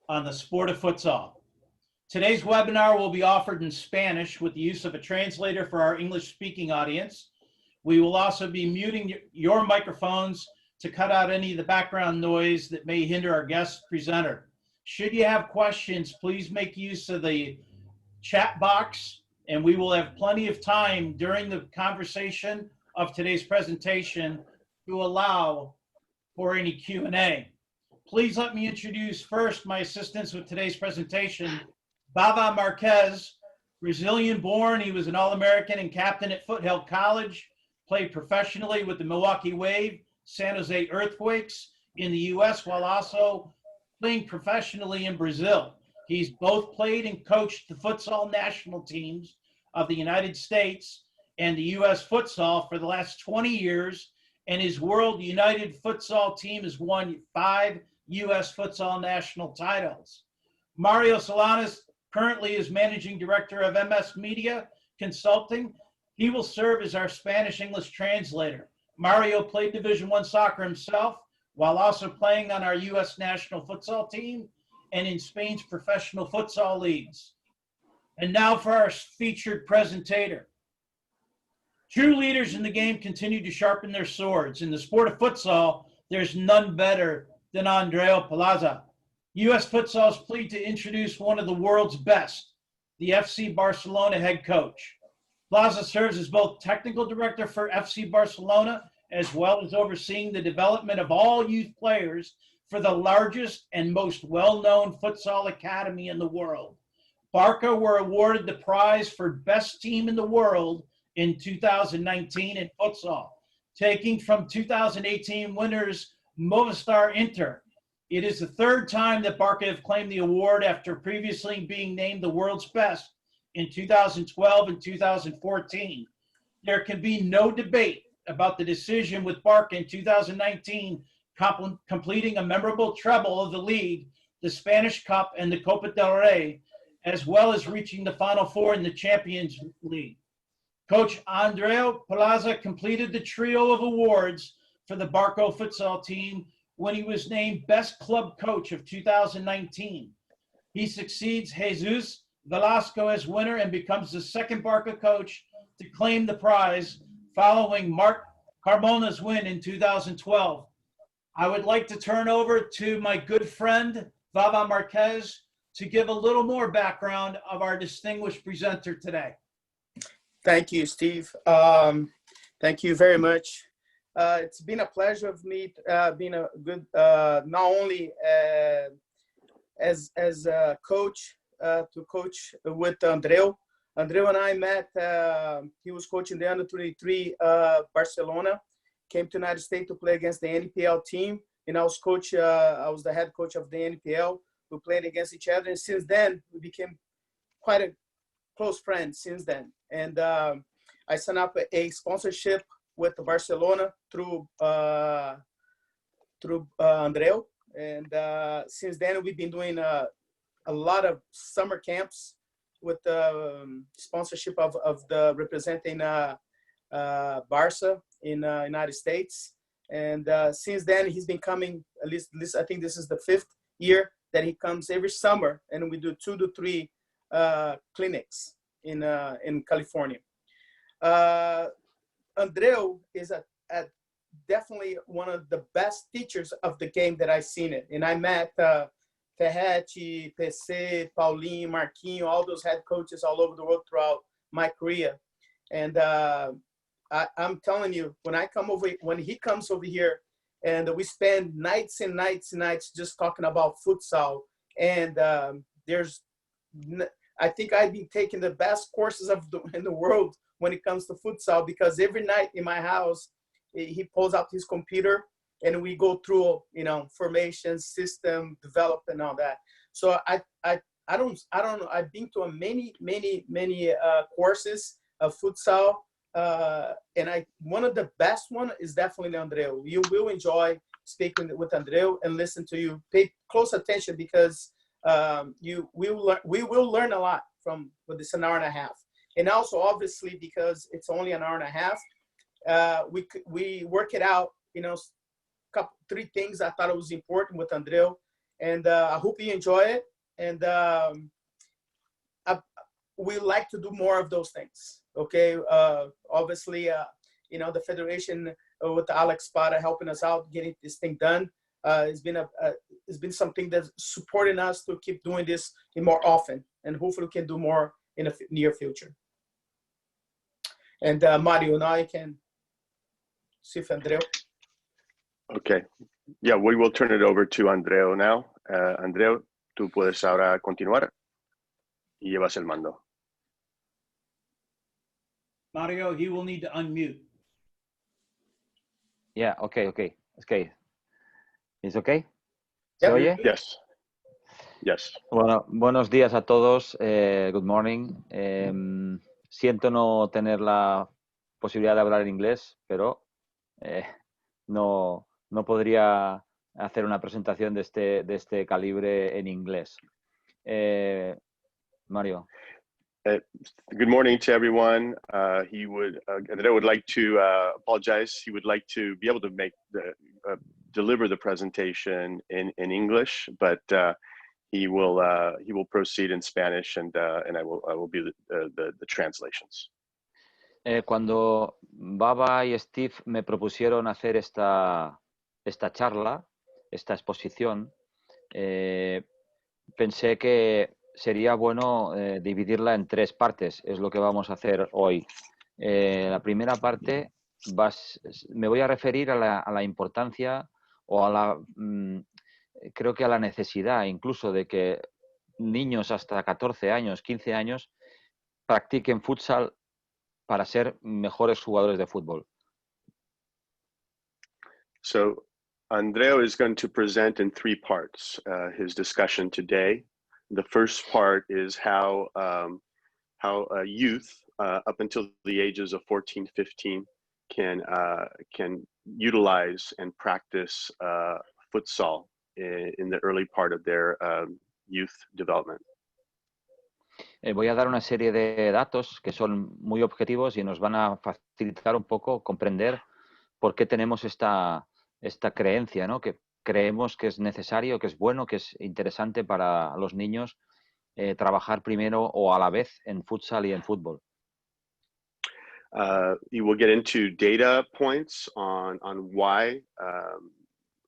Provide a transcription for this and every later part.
on the sport of futsal. Today's webinar will be offered in Spanish with the use of a translator for our English-speaking audience. We will also be muting your microphones to cut out any of the background noise that may hinder our guest presenter. Should you have questions, please make use of the chat box, and we will have plenty of time during the conversation of today's presentation to allow for any Q&A. Please let me introduce first my assistants with today's presentation. Vava Marquez, Brazilian born, he was an All-American and captain at Foothill College, played professionally with the Milwaukee Wave, San Jose Earthquakes in the US, while also playing professionally in Brazil. He's both played and coached the futsal national teams of the United States and the US Futsal for the last 20 years, and his World United Futsal team has won 5 US Futsal national titles. Mario Solanas currently is Managing Director of MS Media Consulting. He will serve as our Spanish-English translator. Mario played Division I soccer himself, while also playing on our US national futsal team and in Spain's professional futsal leagues. And now for our featured presentator. True leaders in the game continue to sharpen their swords. In the sport of futsal, there's none better than Andreu Plaza. US Futsal is pleased to introduce one of the world's best, the FC Barcelona head coach. Plaza serves as both technical director for FC Barcelona, as well as overseeing the development of all youth players for the largest and most well-known futsal academy in the world. Barca were awarded the prize for best team in the world in 2019 in futsal, taking from 2018 winners Movistar Inter. It is the third time that Barca have claimed the award after previously being named the world's best in 2012 and 2014. There can be no debate about the decision with Barca in 2019 completing a memorable treble of the league, the Spanish Cup, and the Copa del Rey, as well as reaching the Final Four in the Champions League. Coach Andreu Plaza completed the trio of awards for the Barca futsal team when he was named Best Club Coach of 2019. He succeeds Jesus Velasco as winner and becomes the second Barca coach to claim the prize following Mark Carmona's win in 2012. I would like to turn over to my good friend, Vava Marquez, to give a little more background of our distinguished presenter today. Thank you, Steve. Thank you very much. It's been a pleasure of me being a good, not only as a coach, to coach with Andreu. Andreu and I met, he was coaching the under-23 Barcelona, came to the United States to play against the NPL team, and I was the head coach of the NPL. We played against each other, and since then, we became quite a close friends since then. And I signed up a sponsorship with Barcelona through Andreu, and since then we've been doing a lot of summer camps with the sponsorship of the representing Barca in United States. And since then he's been coming, at least I think this is the 5th year that he comes every summer, and we do 2 to 3 clinics in California. Andreu is definitely one of the best teachers of the game that I've seen it. And I met Ferretti, PC, Paulinho, Marquinho, all those head coaches all over the world throughout my career. And I'm telling you, when he comes over here, and we spend nights and nights and nights just talking about futsal. And I think I've been taking the best courses in the world when it comes to futsal, because every night in my house, he pulls out his computer and we go through, formation, system, develop, and all that. So I don't know. I've been to many courses of futsal, and one of the best one is definitely Andreu. You will enjoy speaking with Andreu and listen to you. Pay close attention, because we will learn a lot with this an hour and a half. And also, obviously, because it's only an hour and a half, we work it out. 3 things I thought it was important with Andreu. and I hope you enjoy it. And we like to do more of those things. Okay, obviously, the federation with Alex Spada helping us out getting this thing done. It's been something that's supporting us to keep doing this more often, and hopefully we can do more in the near future. And Mario, now I can see if Andreu. Okay. Yeah, we will turn it over to Andreu now. Andreu, tú puedes ahora continuar y llevas el mando. Mario, he will need to unmute. Yeah, okay. ¿Es okay? ¿Se Yep. oye? Yes. Bueno, buenos días a todos. Good morning. Siento no tener la posibilidad de hablar en inglés, pero no podría hacer una presentación de este calibre en inglés. Mario. Good morning to everyone. Andreu would like to apologize. He would like to be able to deliver the presentation in English, but he will proceed in Spanish, and I will be the translations. Cuando Baba y Steve me propusieron hacer esta charla, esta exposición, pensé que sería bueno dividirla en 3 partes. Es lo que vamos a hacer hoy. La primera parte me voy a referir a la importancia o creo que a la necesidad incluso de que niños hasta 14 años, 15 años practiquen futsal para ser mejores jugadores de fútbol. So Andreu is going to present in 3 parts his discussion today. The first part is how youth up until the ages of 14, 15 can utilize and practice futsal in the early part of their youth development. Voy a dar una serie de datos que son muy objetivos y nos van a facilitar un poco comprender por qué tenemos esta creencia, ¿no? Que creemos que es necesario, que es bueno, que es interesante para los niños trabajar primero o a la vez en futsal y en fútbol. You will get into data points on why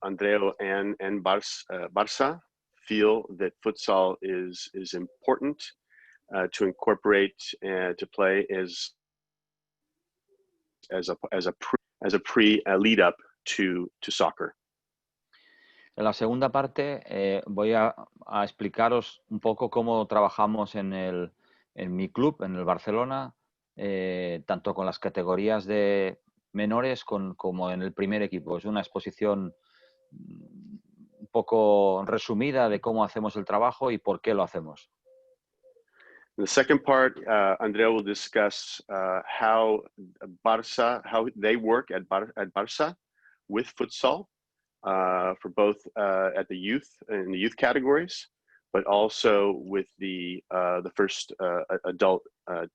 Andreu and Barça feel that futsal is important to incorporate and to play as a pre lead up to soccer. En la segunda parte voy a explicaros un poco cómo trabajamos en mi club, en el Barcelona, tanto con las categorías de menores como en el primer equipo. Es una exposición un poco resumida de cómo hacemos el trabajo y por qué lo hacemos. In the second part, Andreu will discuss how they work at Barça with futsal for both at the youth in the youth categories, but also with the first adult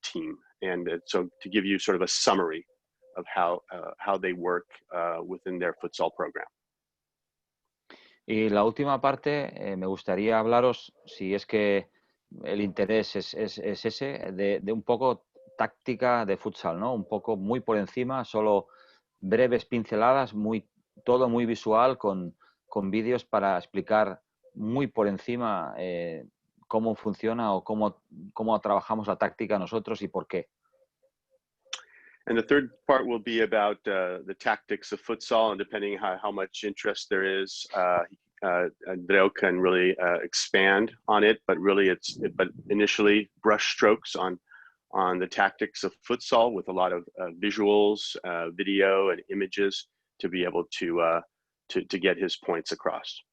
team, and so to give you sort of a summary of how they work within their futsal program. Y la última parte me gustaría hablaros, si es que el interés es ese, de un poco táctica de futsal, ¿no? Un poco muy por encima, solo breves pinceladas, todo muy visual, con vídeos para explicar muy por encima cómo funciona o cómo trabajamos la táctica nosotros y por qué. And the third part will be about the tactics of futsal, and depending how much interest there is, Andreu can really expand on it, but initially brush strokes on the tactics of futsal with a lot of visuals, video, and images to be able to get his points across.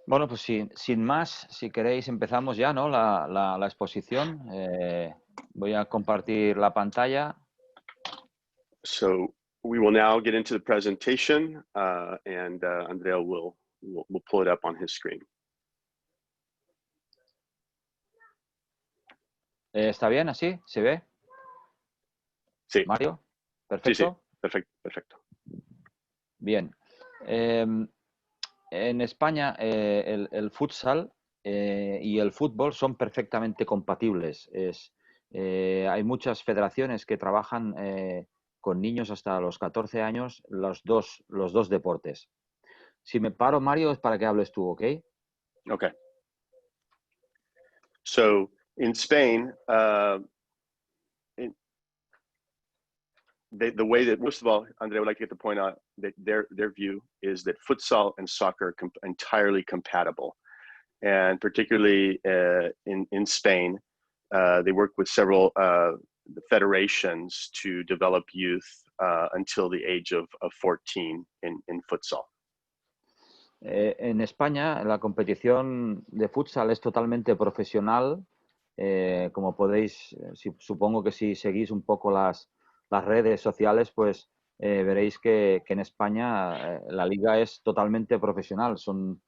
Bueno, pues sin más, si queréis empezamos ya, ¿no? La exposición. Voy a compartir la pantalla. So we will now get into the presentation, and Andreu will pull it up on his screen. ¿Está bien así? ¿Se ve? Sí. Mario, perfecto. Sí, perfecto. Bien. en España el futsal y el fútbol son perfectamente compatibles. Hay muchas federaciones que trabajan con niños hasta los 14 años los dos deportes. Si me paro, Mario, es para que hables tú, ¿ok? Okay. So in Spain, the way that, first of all, André, would like to get the point out that their view is that futsal and soccer are entirely compatible. And particularly in Spain, they work with several federations to develop youth until the age of 14 in futsal. En España la competición de futsal es totalmente profesional. Como podéis, supongo que si seguís un poco las redes sociales, pues veréis que en España la liga es totalmente profesional. Son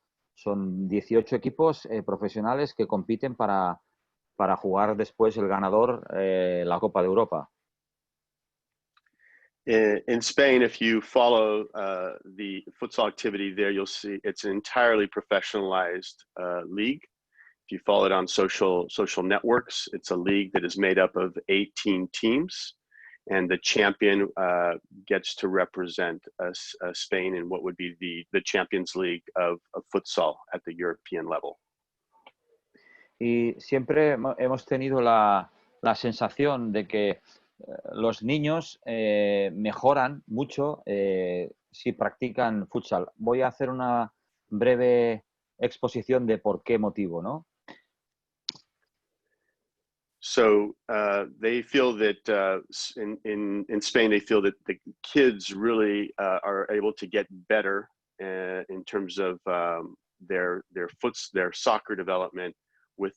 18 equipos profesionales que compiten para jugar después el ganador la Copa de Europa. In Spain, if you follow the futsal activity there, you'll see it's an entirely professionalized league. If you follow it on social networks, it's a league that is made up of 18 teams, and the champion gets to represent Spain in what would be the Champions League of futsal at the European level. Y siempre hemos tenido la sensación de que los niños mejoran mucho si practican futsal. Voy a hacer una breve exposición de por qué motivo, ¿no? So they feel that in Spain, they feel that the kids really are able to get better in terms of their soccer development with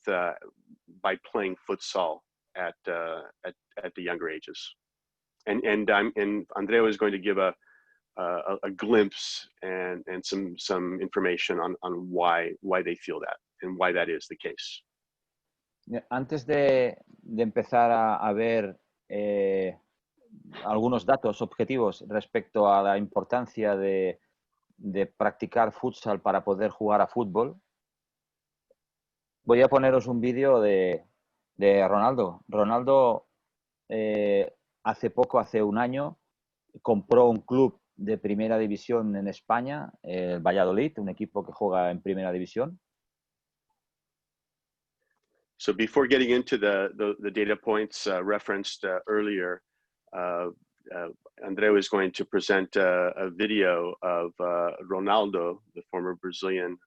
by playing futsal at the younger ages. And Andreu is going to give a glimpse and some information on why they feel that and why that is the case. Antes de empezar a ver algunos datos objetivos respecto a la importancia de practicar futsal para poder jugar a fútbol, voy a poneros un vídeo de Ronaldo. Ronaldo hace un año, compró un club de primera división en España, el Valladolid, un equipo que juega en primera división. So before getting into the data points referenced earlier, Andreu is going to present a video of Ronaldo, the former Brazilian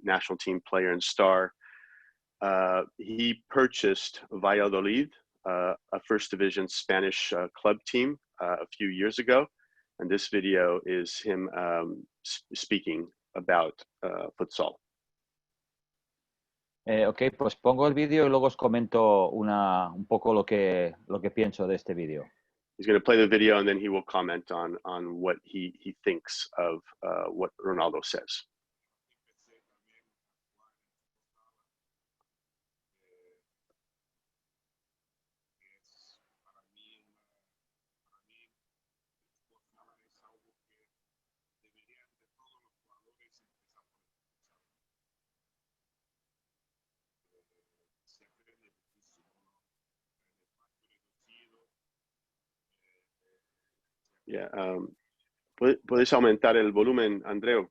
national team player and star. He purchased Valladolid, a first division Spanish club team a few years ago. And this video is him speaking about futsal. Ok, pues pongo el vídeo y luego os comento un poco lo que pienso de este vídeo. He's going to play the video and then he will comment on what he thinks of what Ronaldo says. Yeah, ¿puedes aumentar el volumen, Andreu?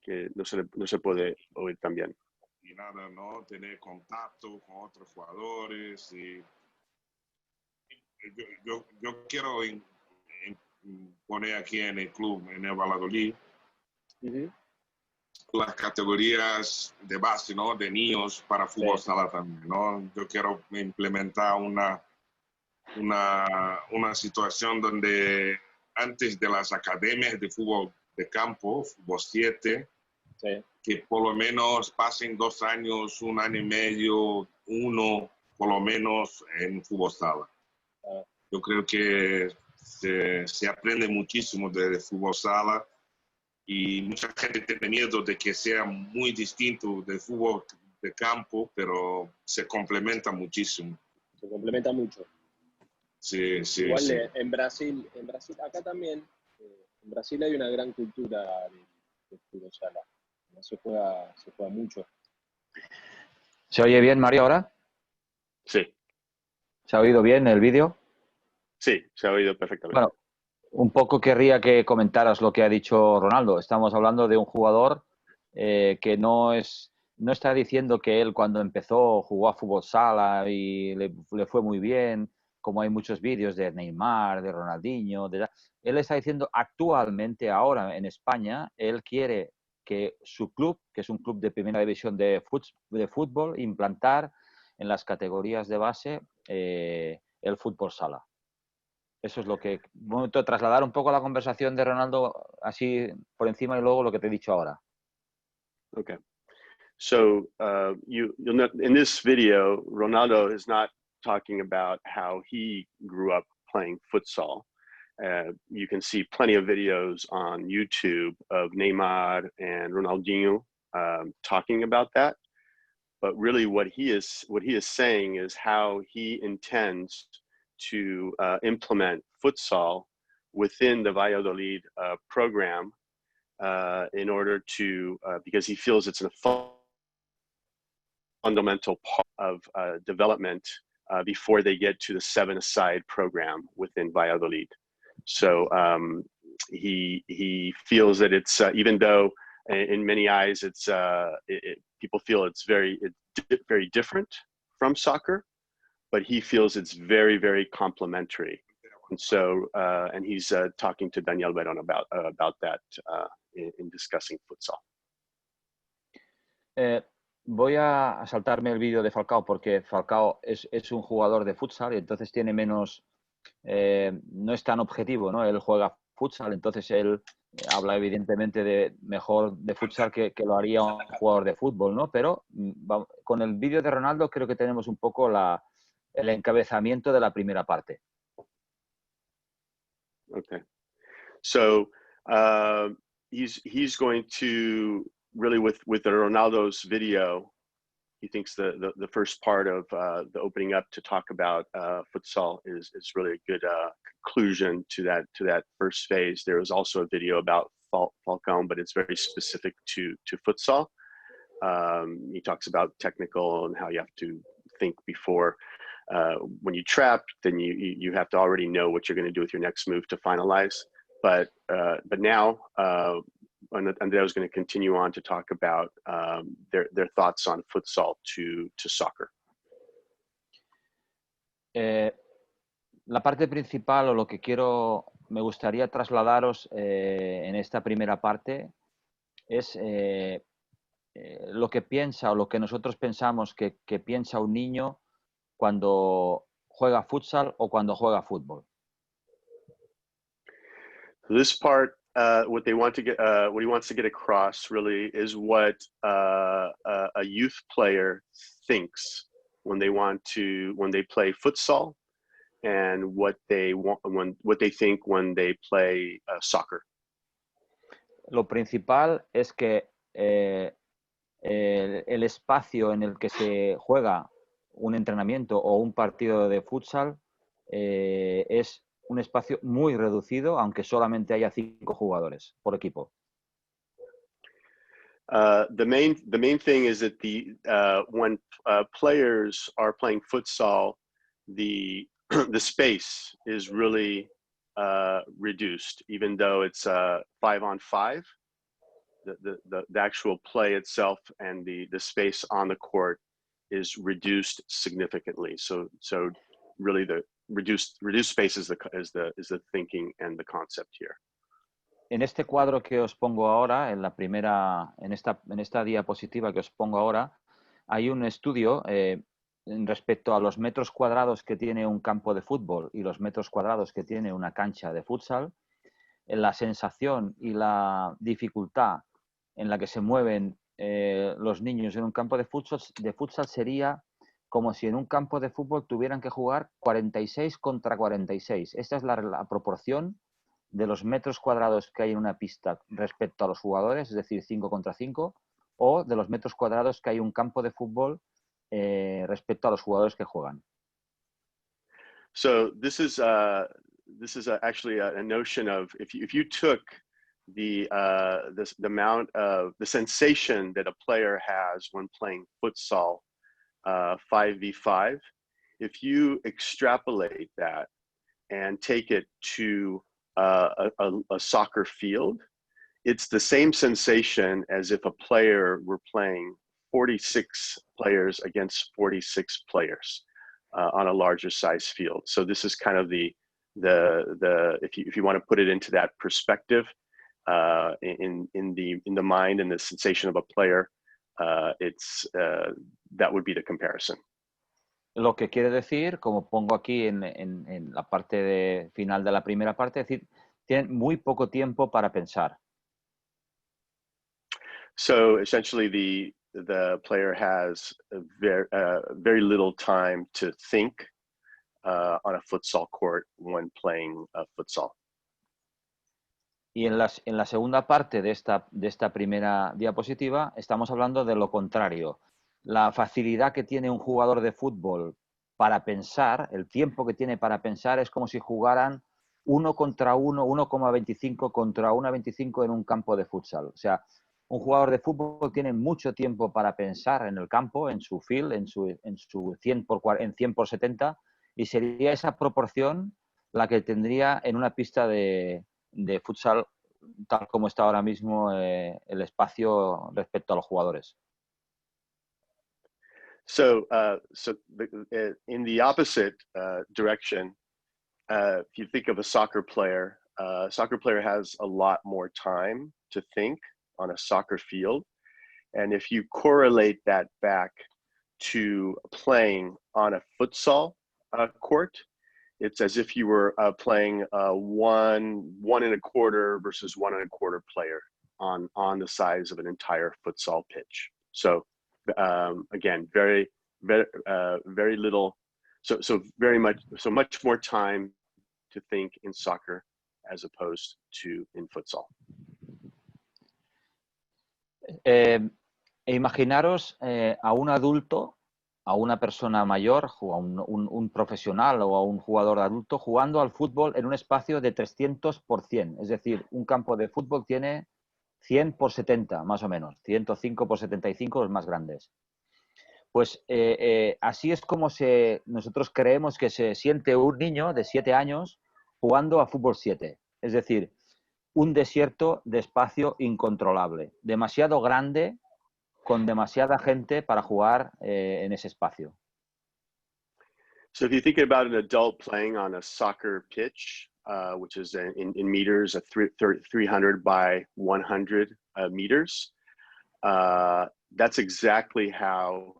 Que no se puede oír tan bien. Y nada, ¿no? Tener contacto con otros jugadores. Y yo quiero poner aquí en el club, en el Valladolid, las categorías de base, ¿no? De niños para fútbol sala también, ¿no? Yo quiero implementar una situación donde antes de las academias de fútbol de campo, fútbol 7, que por lo menos pasen 2 años, 1 año y medio, por lo menos en fútbol sala. Yo creo que se aprende muchísimo de fútbol sala y mucha gente tiene miedo de que sea muy distinto del fútbol de campo, pero se complementa muchísimo. Se complementa mucho. Sí. Igual sí. En Brasil, acá también, en Brasil hay una gran cultura fútbol sala. Se juega mucho. ¿Se oye bien, Mario, ahora? Sí, ¿Se ha oído bien el vídeo? sí, se ha oído perfectamente. Bueno, un poco querría que comentaras lo que ha dicho Ronaldo. Estamos hablando de un jugador que no está diciendo que él cuando empezó jugó a fútbol sala y le fue muy bien, como hay muchos vídeos de Neymar, de Ronaldinho. Él está diciendo actualmente, ahora en España, él quiere que su club, que es un club de primera división de fútbol, implantar en las categorías de base el fútbol sala. Eso es lo que... Bueno, trasladar un poco la conversación de Ronaldo así por encima y luego lo que te he dicho ahora. Okay. So you'll know in this video, Ronaldo is not talking about how he grew up playing futsal. You can see plenty of videos on YouTube of Neymar and Ronaldinho talking about that. But really, what he is saying is how he intends to implement futsal within the Valladolid program in order to, because he feels it's a fundamental part of development before they get to the 7-a-side program within Valladolid. So he feels that it's even though in many eyes it's people feel it's very different from soccer, but he feels it's very, very complementary. And so and he's talking to Daniel Verón about that in discussing futsal. Voy a saltarme el vídeo de Falcao porque Falcao es un jugador de futsal y entonces tiene menos, no es tan objetivo, ¿no? Él juega futsal, entonces él habla evidentemente de mejor de futsal que lo haría un jugador de fútbol, ¿no? Pero con el vídeo de Ronaldo creo que tenemos un poco el encabezamiento de la primera parte. Okay, so he's going to really with the Ronaldo's video. He thinks the first part of the opening up to talk about futsal is really a good conclusion to that first phase. There was also a video about Falcao, but it's very specific to futsal. He talks about technical and how you have to think before when you trap, then you have to already know what you're going to do with your next move to finalize. But now Andreu is going to continue on to talk about their thoughts on futsal to soccer. La parte principal o lo que me gustaría trasladaros en esta primera parte es lo que piensa o lo que nosotros pensamos que piensa un niño cuando juega futsal o cuando juega fútbol. So this part, what he wants to get across really is what a youth player thinks when they play futsal, and what they think when they play soccer. Lo principal es que el espacio en el que se juega un entrenamiento o un partido de futsal es un espacio muy reducido, aunque solamente haya 5 jugadores por equipo. The main thing is that when players are playing futsal, the space is really reduced, even though it's 5-on-5. The actual play itself and the space on the court is reduced significantly. So really the reduced space is the thinking and the concept here. En este cuadro que os pongo ahora, en esta diapositiva que os pongo ahora, hay un estudio respecto a los metros cuadrados que tiene un campo de fútbol y los metros cuadrados que tiene una cancha de futsal. La sensación y la dificultad en la que se mueven los niños en un campo de futsal sería como si en un campo de fútbol tuvieran que jugar 46 contra 46. Esta es la proporción de los metros cuadrados que hay en una pista respecto a los jugadores, es decir, 5 contra 5, o de los metros cuadrados que hay en un campo de fútbol respecto a los jugadores que juegan. So this is actually a notion of if you took the amount of the sensation that a player has when playing futsal 5v5, if you extrapolate that and take it to a soccer field, it's the same sensation as if a player were playing 46 players against 46 players on a larger size field. So this is kind of the if you want to put it into that perspective, in the mind and the sensation of a player, that would be the comparison. Lo que quiere decir, como pongo aquí en la parte final de la primera parte, es decir, tienen muy poco tiempo para pensar. So essentially, the player has very little time to think on a futsal court when playing futsal. Y en la segunda parte de esta primera diapositiva estamos hablando de lo contrario. La facilidad que tiene un jugador de fútbol para pensar, el tiempo que tiene para pensar, es como si jugaran 1 contra 1, 1,25 contra 1,25 en un campo de futsal. O sea, un jugador de fútbol tiene mucho tiempo para pensar en el campo, en su field, en su 100 por 70, y sería esa proporción la que tendría en una pista de futsal, tal como está ahora mismo el espacio respecto a los jugadores. So, in the opposite direction, if you think of a soccer player has a lot more time to think on a soccer field. And if you correlate that back to playing on a futsal court, it's as if you were playing 1 1.25 versus 1.25 player on the size of an entire futsal pitch. So again, very little, so much more time to think in soccer as opposed to in futsal. Imaginaros a un adulto, a una persona mayor, o a un profesional o a un jugador adulto jugando al fútbol en un espacio de 300 por 100. Es decir, un campo de fútbol tiene 100 por 70, más o menos. 105 por 75, los más grandes. Pues así es como nosotros creemos que se siente un niño de 7 años jugando a fútbol 7. Es decir, un desierto de espacio incontrolable. Demasiado grande, con demasiada gente para jugar en ese espacio. So if you think about an adult playing on a soccer pitch, which is in meters, 300 by 100 meters, that's exactly how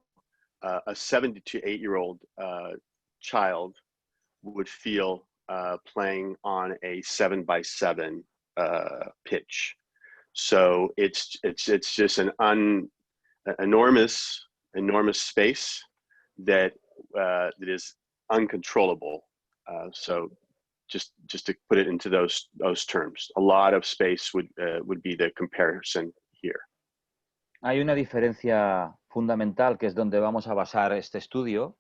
a 7 to 8-year-old child would feel playing on a 7 by 7 pitch. So it's just an enormous space that is uncontrollable. So just to put it into those terms, a lot of space would be the comparison here. Hay una diferencia fundamental que es donde vamos a basar este estudio.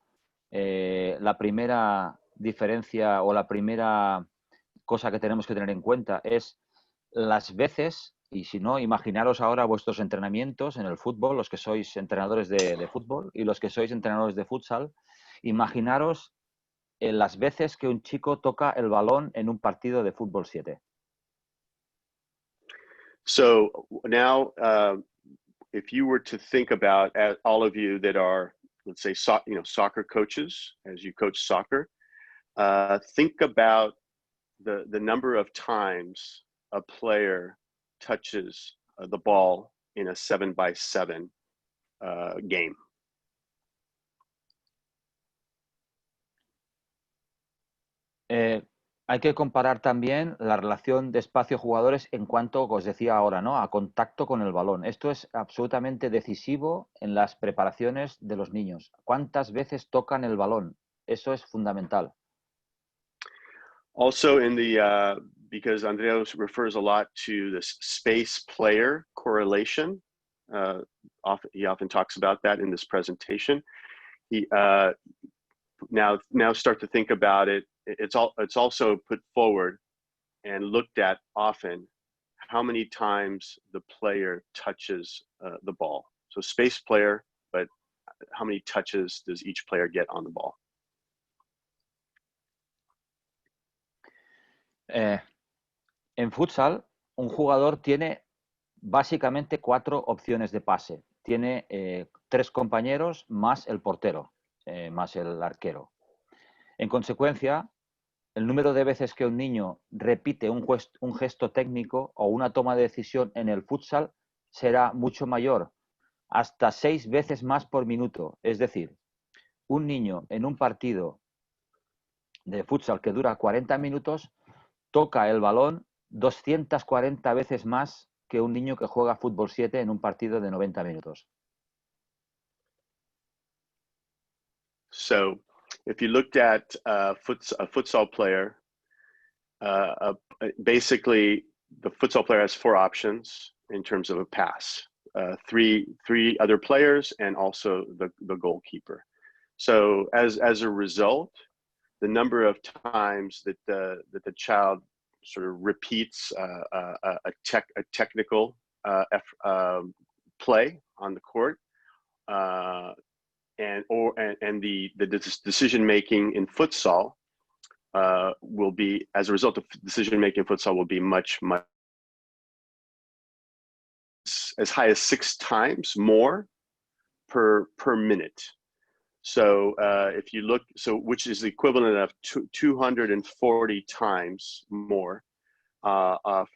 La primera diferencia o la primera cosa que tenemos que tener en cuenta es las veces, y si no, imaginaros ahora vuestros entrenamientos en el fútbol, los que sois entrenadores de fútbol y los que sois entrenadores de futsal, imaginaros las veces que un chico toca el balón en un partido de fútbol 7. So now, if you were to think about, all of you that are, let's say, soccer coaches, as you coach soccer, think about the number of times a player touches the ball in a 7 by 7 game. Hay que comparar también la relación de espacio-jugadores en cuanto, os decía ahora, ¿no?, a contacto con el balón. Esto es absolutamente decisivo en las preparaciones de los niños. ¿Cuántas veces tocan el balón? Eso es fundamental. Also because Andreu refers a lot to this space-player correlation. He often talks about that in this presentation. He now start to think about it. It's also put forward and looked at often how many times the player touches the ball. So space player, but how many touches does each player get on the ball? En futsal, un jugador tiene básicamente 4 opciones de pase. Tiene 3 compañeros más el portero, más el arquero. En consecuencia, el número de veces que un niño repite un gesto técnico o una toma de decisión en el futsal será mucho mayor, hasta 6 veces más por minuto. Es decir, un niño en un partido de futsal que dura 40 minutos toca el balón 240 veces más que un niño que juega fútbol 7 en un partido de 90 minutos. So if you looked at a futsal player, basically the futsal player has 4 options in terms of a pass. Three other players and also the goalkeeper. So as a result, the number of times that the child sort of repeats a technical play on the court, and the decision making in futsal will be, as a result of decision making in futsal, will be much as high as 6 times more per minute. So if you look, which is the equivalent of 240 times more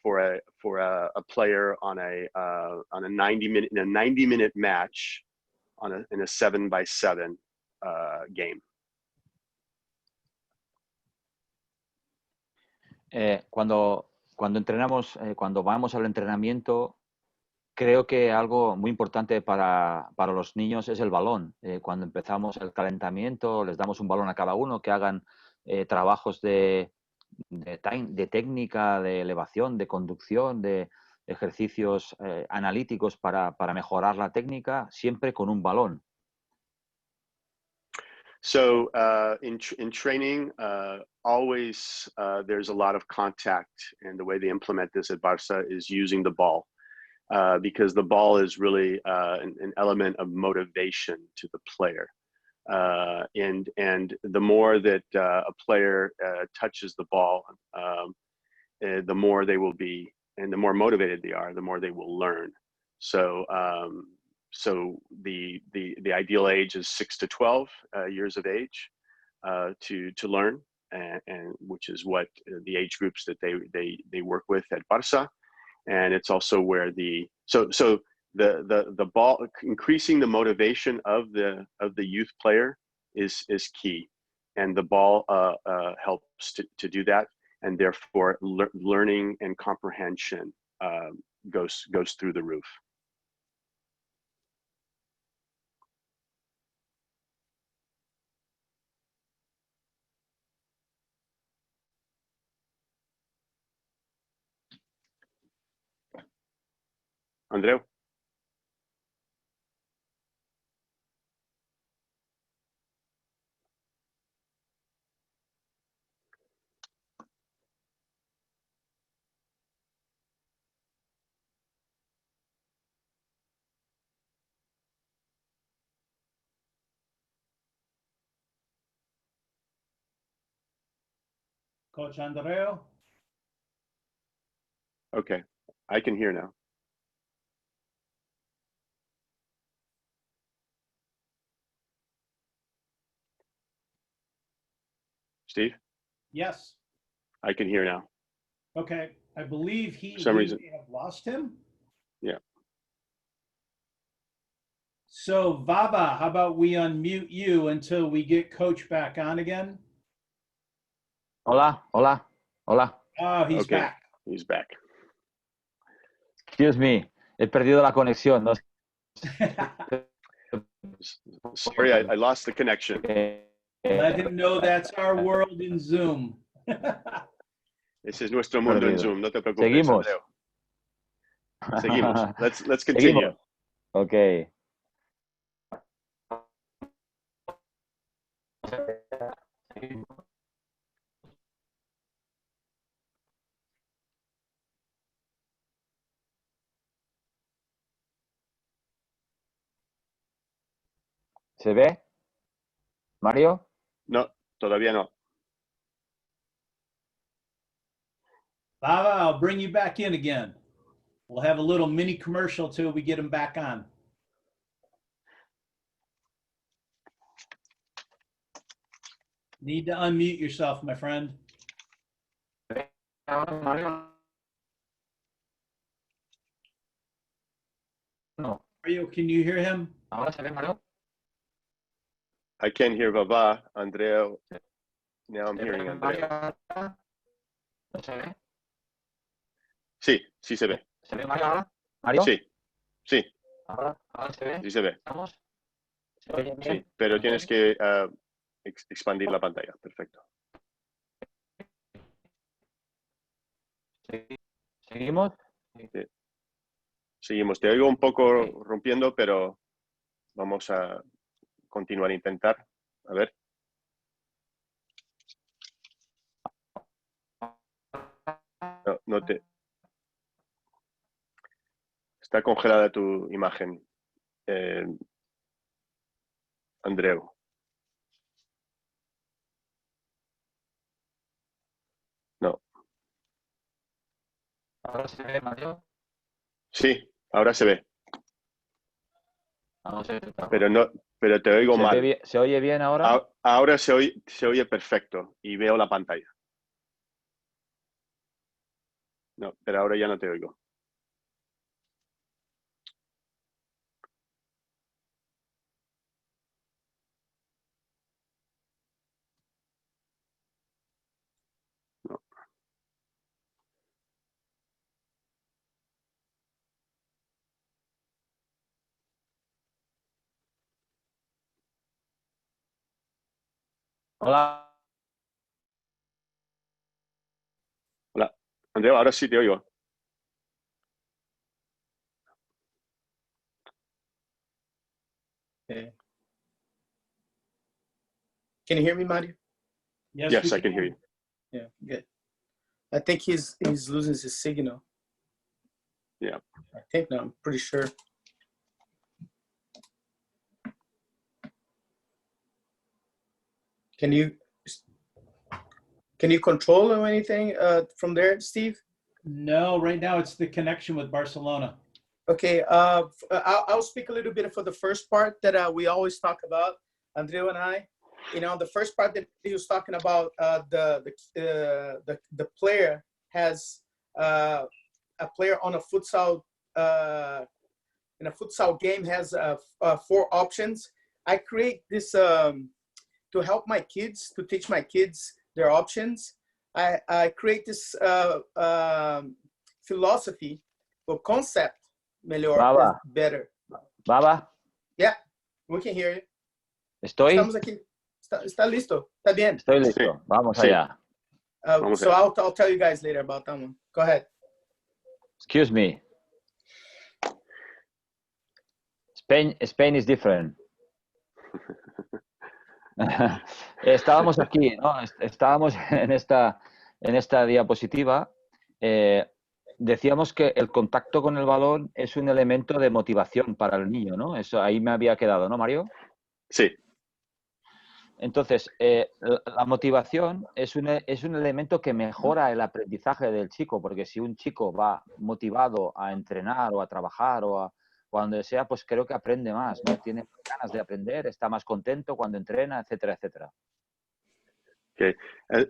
for a player on a 90-minute match in a 7-by-7 game. Cuando entrenamos, cuando vamos al entrenamiento, creo que algo muy importante para los niños es el balón. Cuando empezamos el calentamiento, les damos un balón a cada uno que hagan trabajos de técnica, de elevación, de conducción, de ejercicios analíticos para mejorar la técnica, siempre con un balón. So in training, always there's a lot of contact, and the way they implement this at Barça is using the ball. Because the ball is really an element of motivation to the player. And the more that a player touches the ball, the more they will be, and the more motivated they are, the more they will learn. So the ideal age is 6 to 12 years of age to learn, and which is what the age groups that they work with at Barça. And it's also where the ball, increasing the motivation of the youth player is key, and the ball helps to do that, and therefore learning and comprehension goes through the roof. Andreu? Coach Andreu? Okay, I can hear now. Steve? Yes. I can hear now. Okay. I believe For some reason. may have lost him. Yeah. So Vava, how about we unmute you until we get Coach back on again? Hola. Oh, he's Okay. back. He's back. Excuse me, he perdido la conexión. No Sorry, I lost the connection. Let him know that's our world in Zoom. Ese es nuestro mundo en Perdido. Zoom. No te preocupes, Seguimos. Andreu. Seguimos. Let's continue. Seguimos. Okay. ¿Se ve? ¿Mario? No, todavía no. Baba, I'll bring you back in again. We'll have a little mini commercial till we get him back on. Need to unmute yourself, my friend. Mario? No. Mario, can you hear him? ¿Ahora se ve, Mario? I can't hear Baba, Andreu. Now I'm ¿Se hearing ve, Andreu. Mario? ¿No se ve? Sí, sí se ve. ¿Se ve, Mario, ahora? ¿Mario? Sí, sí, ¿Ahora se ve? sí se ve. ¿Estamos? ¿Se oye bien? Sí, pero tienes que expandir la pantalla. Perfecto. ¿Seguimos? Seguimos. Te oigo un poco rompiendo, pero vamos a continuar a intentar. A ver. No, no te... Está congelada tu imagen, Andreu. No. ¿Ahora se ve, Mario? Sí, ahora se ve, Vamos a ver. pero te oigo mal. ¿Se oye bien ahora? Ahora se oye perfecto y veo la pantalla. No, pero ahora ya no te oigo. No. Hola. Hola, Andreu, ahora sí te oigo. Okay. Can you hear me, Mario? Yes, I can hear you. Yeah, good. I think he's losing his signal. Yeah. I think no, I'm pretty sure. Can you control or anything from there, Steve? No, right now it's the connection with Barcelona. Okay, I'll speak a little bit for the first part that we always talk about, Andreu and I. You know, the first part that he was talking about, the player has a player on a futsal in a futsal game has 4 options. I create this to help my kids, to teach my kids their options. I create this philosophy or concept. Melhor, Baba. better. Baba. Yeah, we can hear you. ¿Estoy? Estamos aquí. Está listo. Está bien. Estoy listo. Sí. Vamos Sí. allá. Vamos So allá. I'll tell you guys later about that one. Go ahead. Excuse me. Spain is different. Estábamos aquí, ¿no? Estábamos en esta diapositiva. Decíamos que el contacto con el balón es un elemento de motivación para el niño, ¿no? Eso ahí me había quedado, ¿no, Mario? Sí. Entonces, la motivación es un elemento que mejora el aprendizaje del chico, porque si un chico va motivado a entrenar o a trabajar o a donde sea, pues creo que aprende más, ¿no? Tiene ganas de aprender, está más contento cuando entrena, etcétera, etcétera. Okay.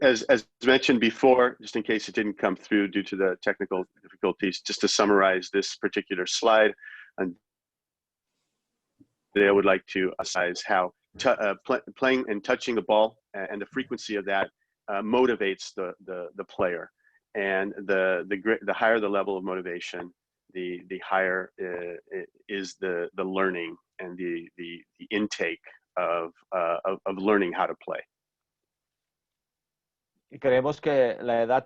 As mentioned before, just in case it didn't come through due to the technical difficulties, just to summarize this particular slide, and I would like to emphasize how playing and touching the ball and the frequency of that motivates the player, and the higher the level of motivation, the higher is the learning and the intake of learning how to play. Y creemos que la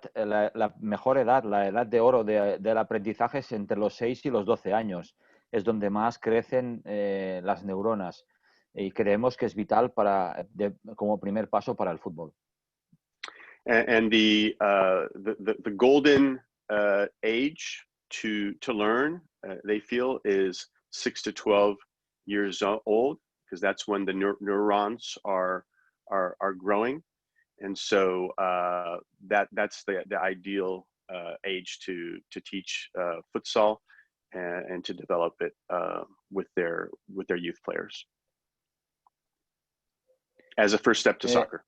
mejor edad, la edad de oro del aprendizaje es entre los 6 y los 12 años. Es donde más crecen las neuronas. Y creemos que es vital como primer paso para el fútbol. And the golden age to learn, they feel, is 6 to 12 years old. because that's when the neurons are growing. And so that's the ideal age to teach futsal and to develop it with their youth players as a first step to soccer.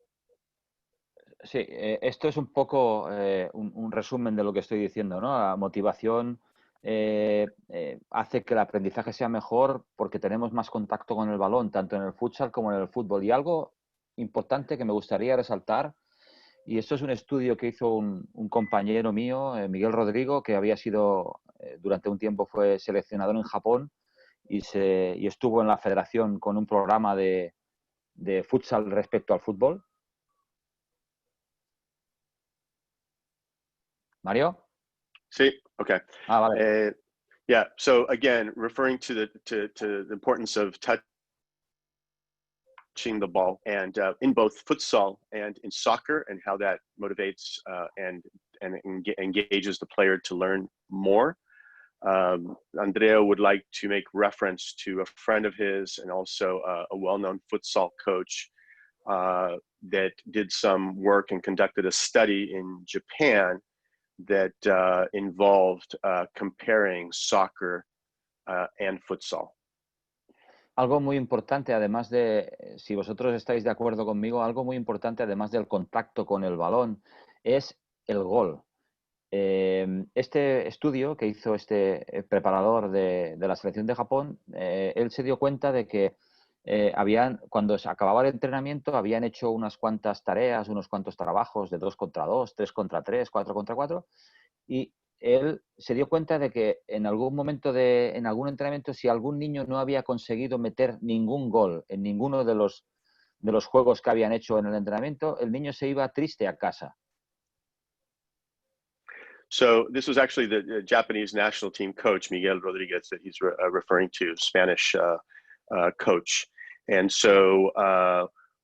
Sí, esto es un poco un resumen de lo que estoy diciendo, ¿no? La motivación hace que el aprendizaje sea mejor porque tenemos más contacto con el balón, tanto en el futsal como en el fútbol. Y algo importante que me gustaría resaltar, y esto es un estudio que hizo un compañero mío, Miguel Rodrigo, que había sido, durante un tiempo fue seleccionador en Japón y estuvo en la federación con un programa de futsal respecto al fútbol. Mario? Sí, okay. Vale. Yeah, so again, referring to the importance of touching the ball and in both futsal and in soccer, and how that motivates and engages the player to learn more. Andrea would like to make reference to a friend of his and also a well-known futsal coach that did some work and conducted a study in Japan that involved comparing soccer and futsal. Algo muy importante, además de, si vosotros estáis de acuerdo conmigo, algo muy importante, además del contacto con el balón, es el gol. Este estudio que hizo este preparador de la selección de Japón, él se dio cuenta de que cuando se acababa el entrenamiento, habían hecho unas cuantas tareas, unos cuantos trabajos de 2 contra 2, 3 contra 3, 4 contra 4, y él se dio cuenta de que en algún momento en algún entrenamiento, si algún niño no había conseguido meter ningún gol en ninguno de los juegos que habían hecho en el entrenamiento, el niño se iba triste a casa. So this was actually the Japanese national team coach, Miguel Rodriguez, that he's referring to, Spanish coach. And so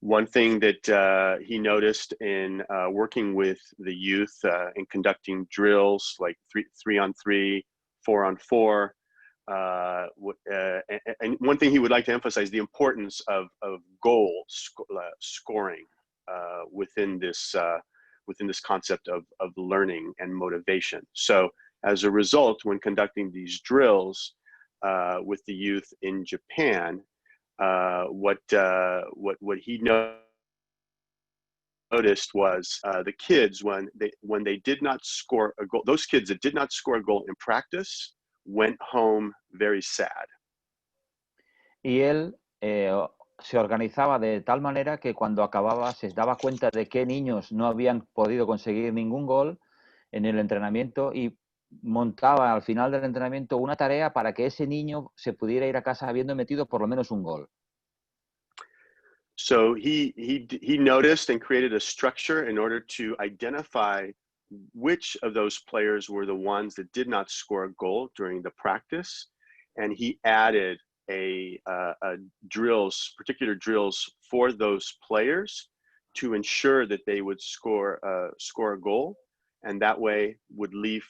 one thing that he noticed in working with the youth in conducting drills like 3-on-3, 4-on-4, and one thing he would like to emphasize, the importance of goal scoring within this concept of learning and motivation. So as a result, when conducting these drills with the youth in Japan, what he noticed was the kids, when they did not score a goal, those kids that did not score a goal in practice went home very sad. Y él se organizaba de tal manera que cuando acababa se daba cuenta de qué niños no habían podido conseguir ningún gol en el entrenamiento y montaba al final del entrenamiento una tarea para que ese niño se pudiera ir a casa habiendo metido por lo menos un gol. So he noticed and created a structure in order to identify which of those players were the ones that did not score a goal during the practice, and he added particular drills for those players to ensure that they would score a goal, and that way would leave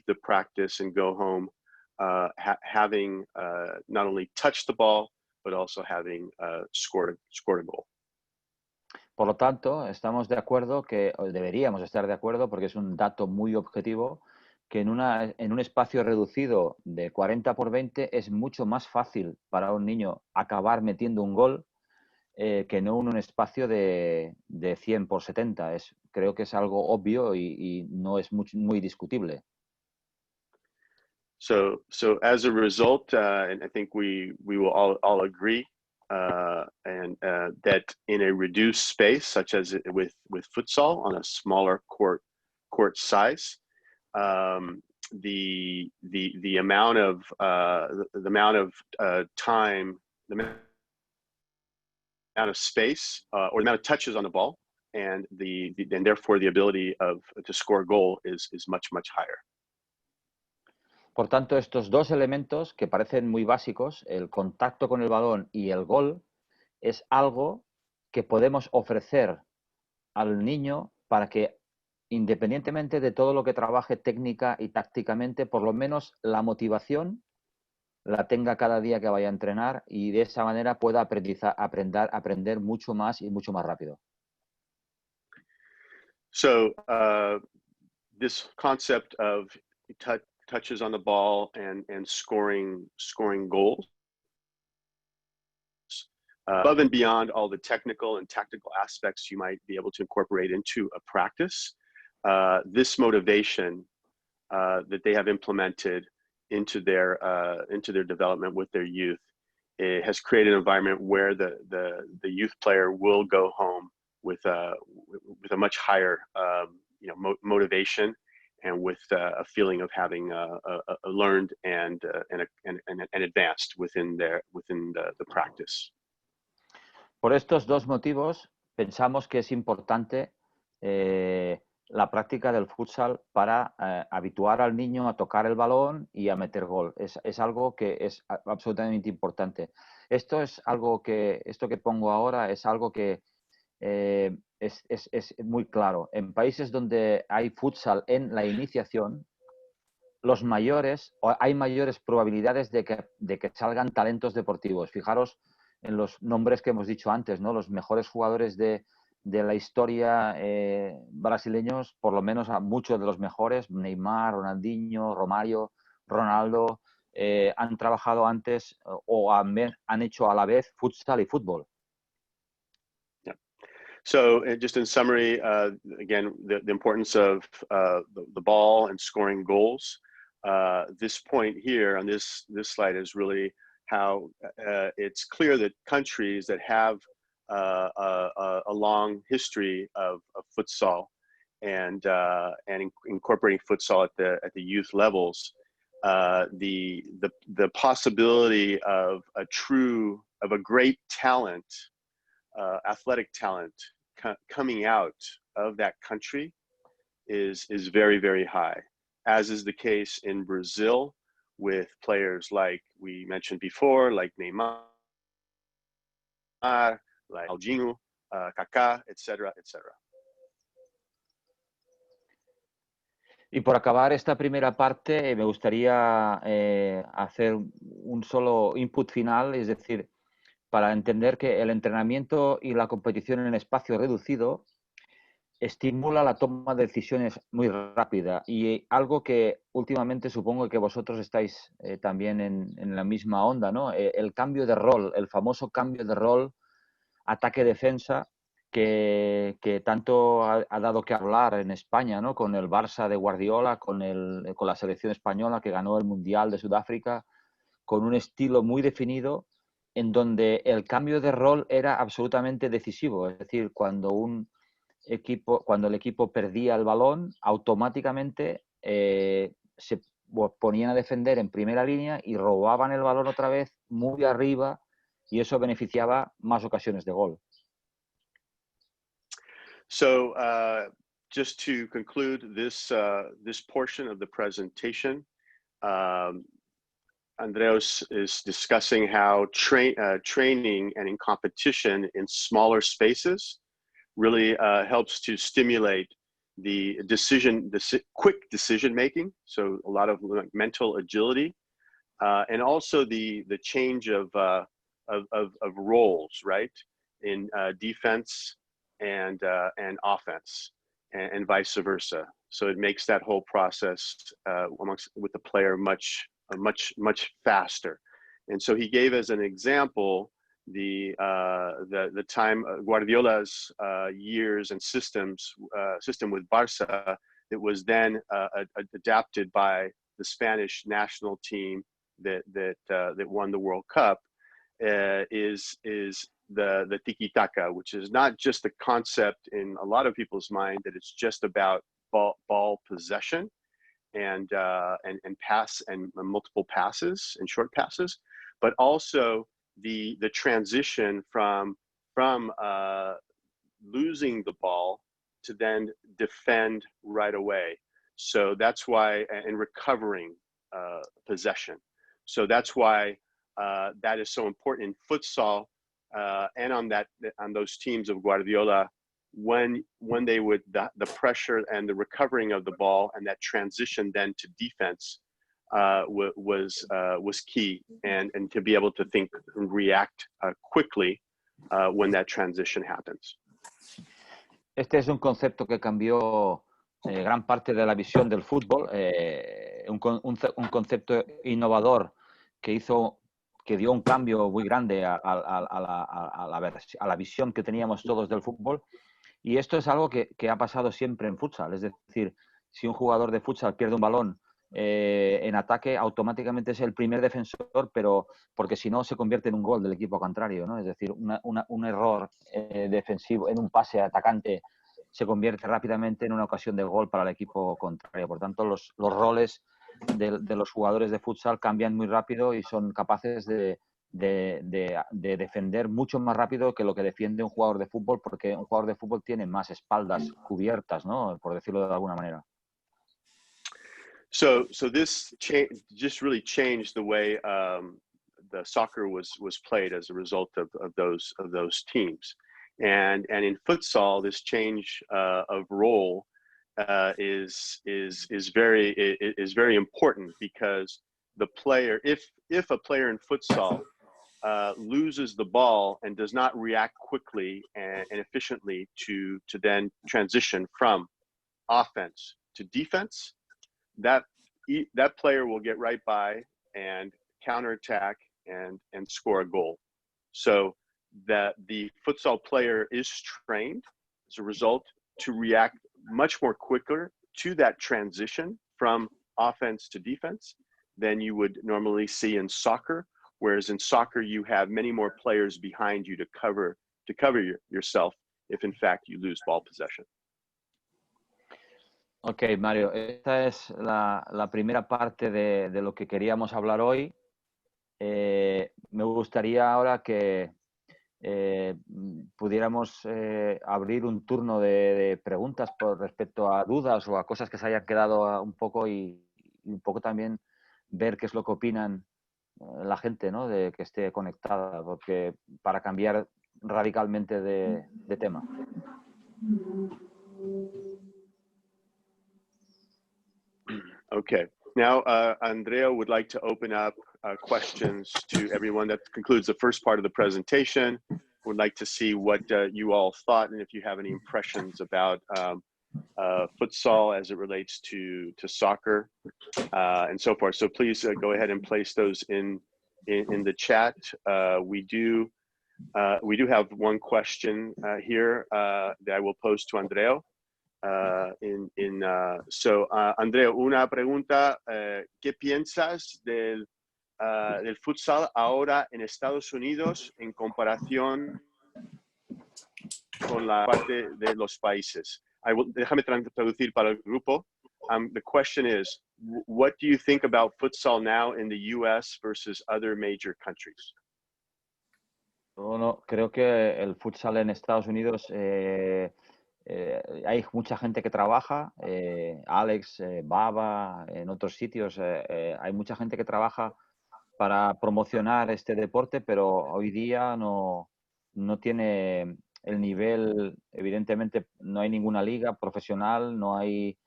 the practice and go home having not only touched the ball, but also having scored a goal. Por lo tanto, estamos de acuerdo o deberíamos estar de acuerdo, porque es un dato muy objetivo, que en un espacio reducido de 40 por 20 es mucho más fácil para un niño acabar metiendo un gol que no en un espacio de 100 por 70. Creo que es algo obvio y no es muy discutible. So as a result, and I think we will all agree, that in a reduced space, such as with futsal on a smaller court size, the amount of time, the amount of space, or the amount of touches on the ball, and therefore the ability to score a goal is much higher. Por tanto, estos dos elementos que parecen muy básicos, el contacto con el balón y el gol, es algo que podemos ofrecer al niño para que, independientemente de todo lo que trabaje técnica y tácticamente, por lo menos la motivación la tenga cada día que vaya a entrenar y de esa manera pueda aprender mucho más y mucho más rápido. So this concept of touches on the ball and scoring goals, above and beyond all the technical and tactical aspects you might be able to incorporate into a practice, this motivation that they have implemented into their development with their youth, it has created an environment where the youth player will go home with a much higher motivation and with a feeling of having learned and advanced within the practice. Por estos dos motivos, pensamos que es importante la práctica del futsal para habituar al niño a tocar el balón y a meter gol. Es algo que es absolutamente importante. Esto que pongo ahora es algo que es muy claro. En países donde hay futsal en la iniciación, hay mayores probabilidades de que salgan talentos deportivos. Fijaros en los nombres que hemos dicho antes, ¿no? Los mejores jugadores de la historia brasileños, por lo menos a muchos de los mejores, Neymar, Ronaldinho, Romario, Ronaldo, han trabajado antes o han hecho a la vez futsal y fútbol. So just in summary, again, the importance of the ball and scoring goals. This point here on this slide is really how it's clear that countries that have a long history of futsal and incorporating futsal at the youth levels, the possibility of a great talent, athletic talent coming out of that country is very, very high, as is the case in Brazil with players like we mentioned before, like Neymar, like Ronaldinho, Kaká, etc., etc. Y por acabar esta primera parte, me gustaría hacer un solo input final, es decir, para entender que el entrenamiento y la competición en espacio reducido estimula la toma de decisiones muy rápida y algo que últimamente supongo que vosotros estáis también en la misma onda, ¿no? El cambio de rol, el famoso cambio de rol ataque-defensa que tanto ha dado que hablar en España, ¿no? Con el Barça de Guardiola, con la selección española que ganó el Mundial de Sudáfrica, con un estilo muy definido en donde el cambio de rol era absolutamente decisivo. Es decir, cuando el equipo perdía el balón, automáticamente se ponían a defender en primera línea y robaban el balón otra vez muy arriba y eso beneficiaba más ocasiones de gol. So just to conclude this portion of the presentation, Andreus is discussing how training and in competition in smaller spaces really helps to stimulate the quick decision making. So a lot of mental agility, and also the change of roles, right, in defense and offense, and vice versa. So it makes that whole process with the player much faster. And so he gave as an example the time Guardiola's years and system with Barça that was then adapted by the Spanish national team that won the World Cup, is the tiki-taka, which is not just the concept in a lot of people's mind that it's just about ball possession and pass and multiple passes and short passes, but also the transition from losing the ball to then defend right away. So that's why, and recovering possession. So that's why that is so important in futsal, and on those teams of Guardiola, when they would the pressure and the recovering of the ball and that transition then to defense was key, and to be able to think and react quickly when that transition happens. Este es un concepto que cambió gran parte de la visión del fútbol, un concepto innovador que dio un cambio muy grande a la visión que teníamos todos del fútbol. Y esto es algo que ha pasado siempre en futsal. Es decir, si un jugador de futsal pierde un balón en ataque, automáticamente es el primer defensor, pero porque si no se convierte en un gol del equipo contrario, ¿no? Es decir, un error defensivo en un pase atacante se convierte rápidamente en una ocasión de gol para el equipo contrario. Por tanto, los roles de los jugadores de futsal cambian muy rápido y son capaces de defender mucho más rápido que lo que defiende un jugador de fútbol, porque un jugador de fútbol tiene más espaldas cubiertas, ¿no? Por decirlo de alguna manera. So this just really changed the way the soccer was played as a result of those teams, and in futsal, this change of role is very important, because the player, if a player in futsal loses the ball and does not react quickly and efficiently to then transition from offense to defense, that player will get right by and counterattack and score a goal. So that the futsal player is trained as a result to react much more quicker to that transition from offense to defense than you would normally see in soccer. Whereas in soccer, you have many more players behind you to cover yourself if in fact you lose ball possession. Ok, Mario, esta es la primera parte de lo que queríamos hablar hoy. Me gustaría ahora que pudiéramos abrir un turno de preguntas por respecto a dudas o a cosas que se hayan quedado un poco, y un poco también ver qué es lo que opinan la gente, ¿no? De que esté conectada, porque para cambiar radicalmente de tema. Okay. Now, Andreu would like to open up questions to everyone. That concludes the first part of the presentation. Would like to see what you all thought, and if you have any impressions about futsal as it relates to soccer and so forth. So please go ahead and place those in the chat. We do have one question here that I will pose to Andreu. Andreu, una pregunta, ¿qué piensas del futsal ahora en Estados Unidos en comparación con la parte de los países? Déjame traducir para el grupo. The question is, what do you think about futsal now in the US versus other major countries? Bueno, creo que el futsal en Estados Unidos hay mucha gente que trabaja, Alex, Baba, en otros sitios, hay mucha gente que trabaja para promocionar este deporte, pero hoy día no tiene el nivel. Evidentemente no hay ninguna liga profesional, no hay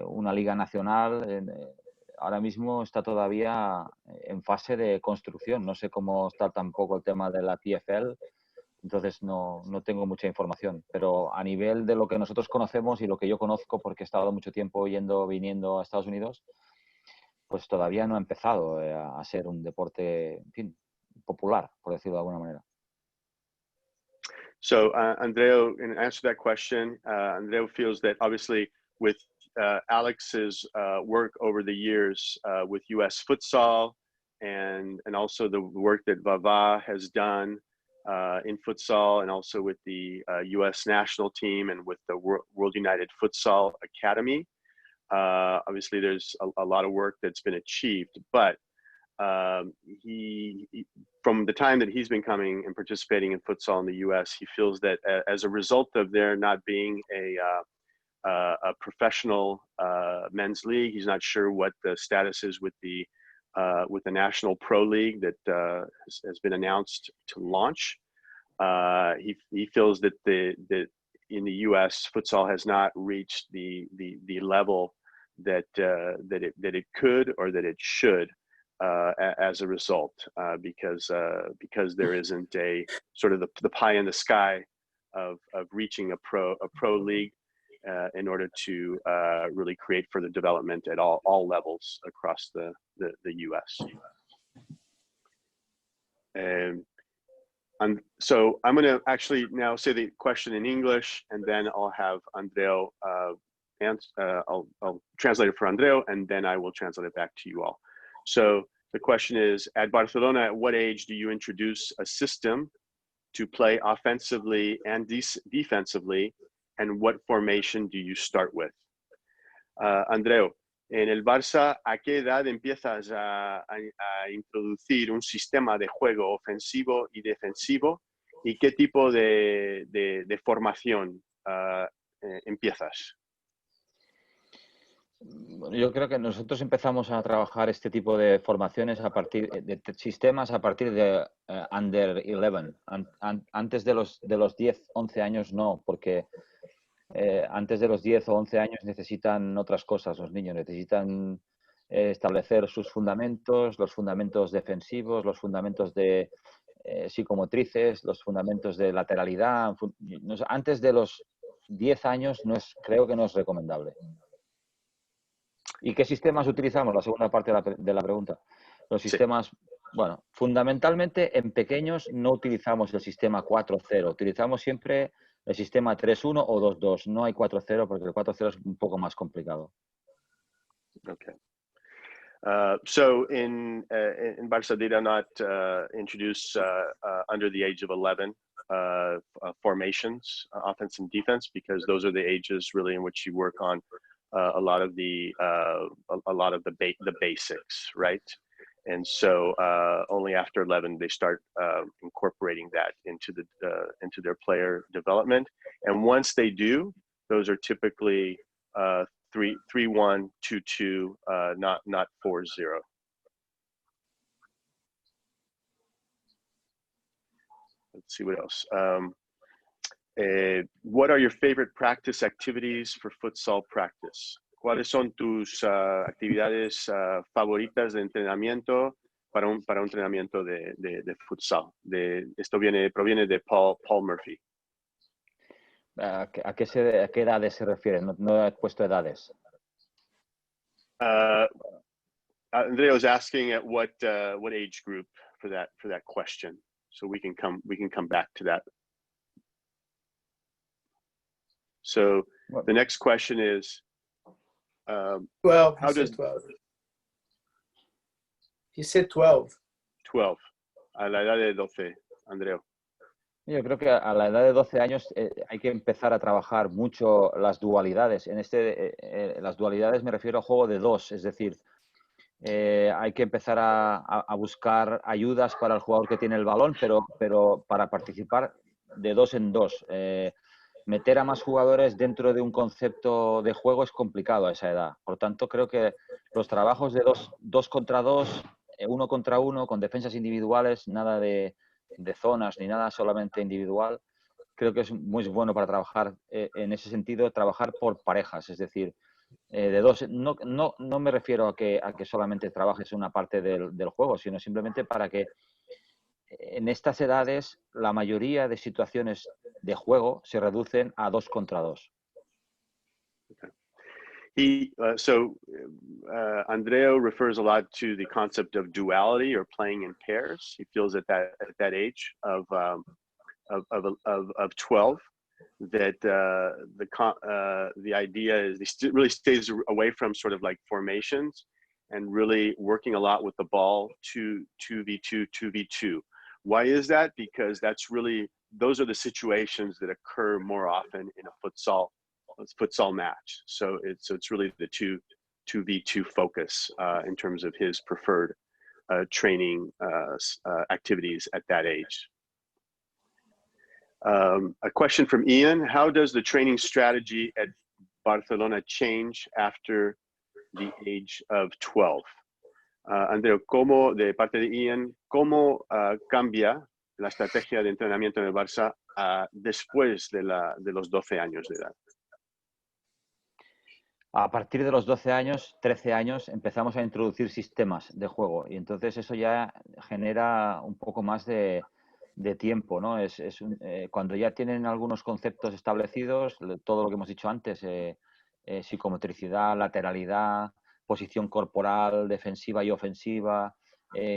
una liga nacional. Ahora mismo está todavía en fase de construcción. No sé cómo está tampoco el tema de la PFL. Entonces no tengo mucha información, pero a nivel de lo que nosotros conocemos y lo que yo conozco, porque he estado mucho tiempo viniendo a Estados Unidos, pues todavía no ha empezado a ser un deporte, en fin, popular, por decirlo de alguna manera. So Andreu, in answer to that question, Andreu feels that obviously with Alex's work over the years with US Futsal and also the work that Vava has done in futsal, and also with the US national team and with the World United Futsal Academy. Obviously, there's a lot of work that's been achieved, but he, from the time that he's been coming and participating in futsal in the US, he feels that as a result of there not being a professional men's league, he's not sure what the status is with the National Pro League that has been announced to launch. He feels that in the U.S. futsal has not reached the level that it could or that it should as a result, because there isn't a sort of the pie in the sky of reaching a pro league in order to really create further development at all levels across the US. So I'm going to actually now say the question in English, and then I'll have Andreu I'll translate it for Andreu, and then I will translate it back to you all. So the question is, at Barcelona, at what age do you introduce a system to play offensively and defensively, and what formation do you start with? Andreu, en el Barça, ¿a qué edad empiezas a introducir un sistema de juego ofensivo y defensivo? ¿Y qué tipo de formación empiezas? Yo creo que nosotros empezamos a trabajar este tipo de formaciones de sistemas a partir de under 11. Antes de los 10, 11 años no, porque antes de los 10 o 11 años necesitan otras cosas los niños. Necesitan establecer sus fundamentos, los fundamentos defensivos, los fundamentos de psicomotrices, los fundamentos de lateralidad. Antes de los 10 años creo que no es recomendable. ¿Y qué sistemas utilizamos? La segunda parte de la pregunta. Los sistemas, bueno, fundamentalmente en pequeños no utilizamos el sistema 4-0. Utilizamos siempre el sistema 3-1 o 2-2. No hay 4-0 porque el 4-0 es un poco más complicado. Okay. So in Barça, they do not introduce under the age of 11 formations, offense and defense, because those are the ages really in which you work on a lot of the basics, right? And so only after 11 they start incorporating that into their player development. And once they do, those are typically 3-1, 2-2, not 4-0. Let's see what else. What are your favorite practice activities for futsal practice? ¿Cuáles son tus actividades favoritas de entrenamiento para un entrenamiento de futsal? Esto proviene de Paul Murphy. ¿A qué edades se refieren? No he puesto edades. Andreu is asking at what age group for that question, so we can come back to that. So the next question is, 12. How does 12? He said 12. 12 a la edad de 12, Andreu? Yo creo que a la edad de 12 años hay que empezar a trabajar mucho las dualidades. Las dualidades me refiero a juego de dos, es decir, hay que empezar a buscar ayudas para el jugador que tiene el balón, pero para participar de dos en dos. Meter a más jugadores dentro de un concepto de juego es complicado a esa edad. Por tanto, creo que los trabajos de dos contra dos, uno contra uno, con defensas individuales, nada de zonas ni nada, solamente individual, creo que es muy bueno para trabajar en ese sentido, trabajar por parejas, es decir, de dos. No me refiero a que solamente trabajes una parte del juego, sino simplemente para que en estas edades la mayoría de situaciones de juego se reducen a 2 contra 2. Okay. Andreu refers a lot to the concept of duality or playing in pairs. He feels at that age of 12 that the idea is he really stays away from sort of like formations and really working a lot with the ball 2v2, 2v2. Why is that? Because those are the situations that occur more often in a futsal match. So it's really the 2v2 focus in terms of his preferred training activities at that age. A question from Ian: how does the training strategy at Barcelona change after the age of 12? Andreu, de parte de Ian, ¿cómo cambia la estrategia de entrenamiento en el Barça después de los 12 años de edad? A partir de los 12 años, 13 años, empezamos a introducir sistemas de juego y entonces eso ya genera un poco más de tiempo, ¿no? Cuando ya tienen algunos conceptos establecidos, todo lo que hemos dicho antes, psicomotricidad, lateralidad, posición corporal, defensiva y ofensiva,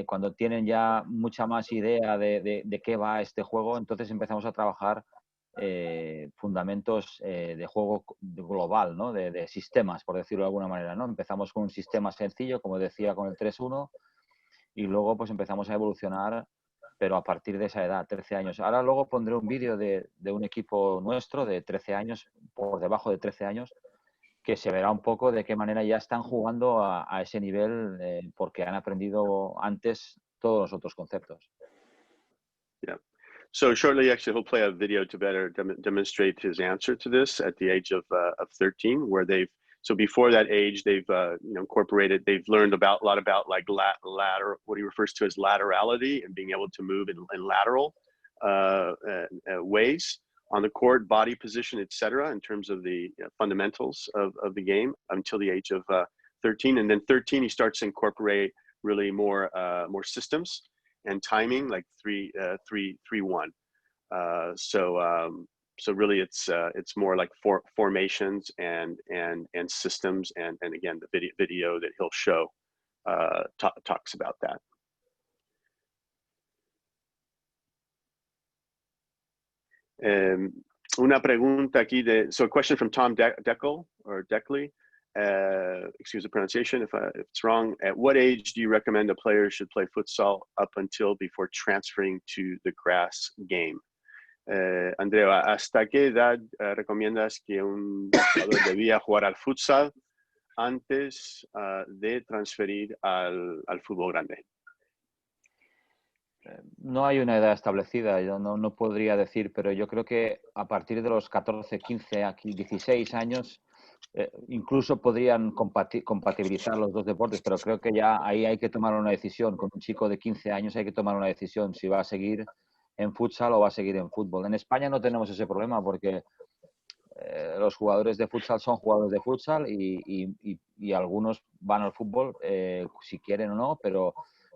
cuando tienen ya mucha más idea de qué va este juego, entonces empezamos a trabajar fundamentos de juego global, ¿no? De sistemas, por decirlo de alguna manera, ¿no? Empezamos con un sistema sencillo, como decía, con el 3-1, y luego pues empezamos a evolucionar, pero a partir de esa edad, 13 años. Ahora luego pondré un vídeo de un equipo nuestro de 13 años, por debajo de 13 años, que se verá un poco de qué manera ya están jugando a ese nivel, porque han aprendido antes todos los otros conceptos. Yeah. So shortly, actually, he'll play a video to better demonstrate his answer to this at the age of 13, where so before that age, they've incorporated, they've learned a lot about like lateral, what he refers to as laterality and being able to move in lateral ways on the court, body position, etc., in terms of the fundamentals of the game until the age of 13. And then 13, he starts to incorporate really more systems and timing, like 3-3-1. So really, it's more like formations and systems, and again, the video that he'll show talks about that. Una pregunta aquí so a question from Tom Deckley. Excuse the pronunciation if it's wrong. At what age do you recommend a player should play futsal up until before transferring to the grass game? Andreu, ¿hasta qué edad recomiendas que un jugador debía jugar al futsal antes de transferir al fútbol grande? No hay una edad establecida, yo no podría decir, pero yo creo que a partir de los 14, 15, 16 años incluso podrían compatibilizar los dos deportes, pero creo que ya ahí hay que tomar una decisión. Con un chico de 15 años hay que tomar una decisión si va a seguir en futsal o va a seguir en fútbol. En España no tenemos ese problema porque los jugadores de futsal son jugadores de futsal y algunos van al fútbol si quieren o no, pero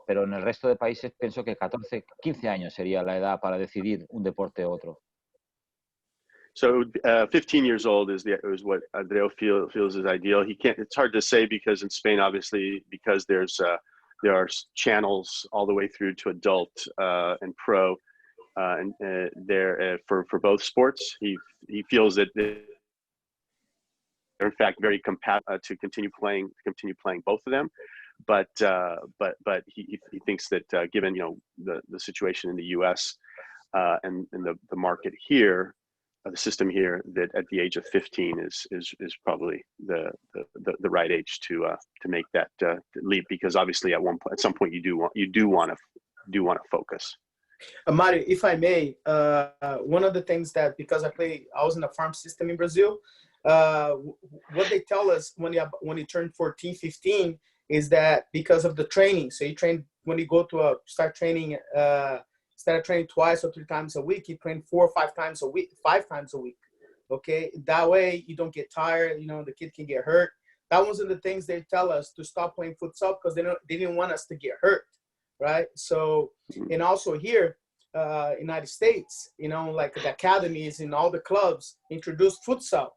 en el resto de países pienso que 14, 15 años sería la edad para decidir un deporte u otro. So 15 years old is what Andreu feels is ideal. It's hard to say because in Spain, obviously, because there are channels all the way through to adult and pro, and there for both sports. He feels that they're in fact very compatible to continue playing both of them. But he thinks that given the situation in the U.S. And the market here, the system here, that at the age of 15 is probably the right age to make that leap, because obviously at some point you do want to focus. Mario, if I may, one of the things that, because I was in a farm system in Brazil, what they tell us when you turn 14, 15 is that because of the training. So you train when you go to start training. Instead of training 2 or 3 times a week, you train 4 or 5 times a week, 5 times a week. Okay, that way you don't get tired. The kid can get hurt. That was one of the things they tell us to stop playing futsal because they didn't want us to get hurt, right? So, and also here, United States, like the academies and all the clubs introduced futsal.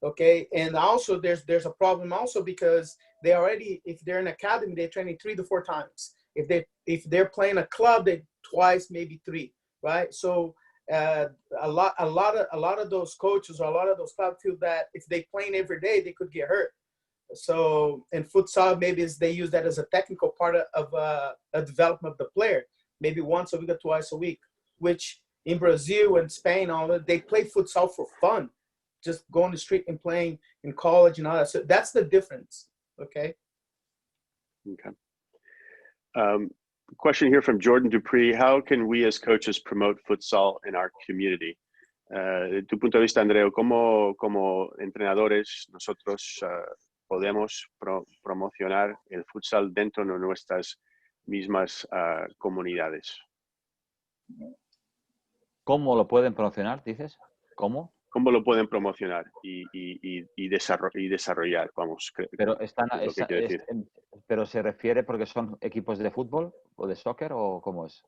Okay, and also there's a problem also because they already, if they're in academy, they're training 3 to 4 times. If they're playing a club, they twice, maybe 3, right? So a lot of those coaches or a lot of those clubs feel that if they playing every day, they could get hurt. So in futsal, maybe they use that as a technical part of a development of the player, maybe once a week or twice a week. Which in Brazil and Spain, they play futsal for fun, just go on the street and playing in college and all that. So that's the difference. Okay. Question here from Jordan Dupree. How can we as coaches promote futsal in our community? De tu punto de vista, Andreu, ¿cómo entrenadores nosotros podemos promocionar el futsal dentro de nuestras mismas comunidades? ¿Cómo lo pueden promocionar, dices? ¿Cómo? cómo lo pueden promocionar y desarrollar, vamos, Pero están, es lo que quiero decir. pero se refiere porque son equipos de fútbol o de soccer o cómo es.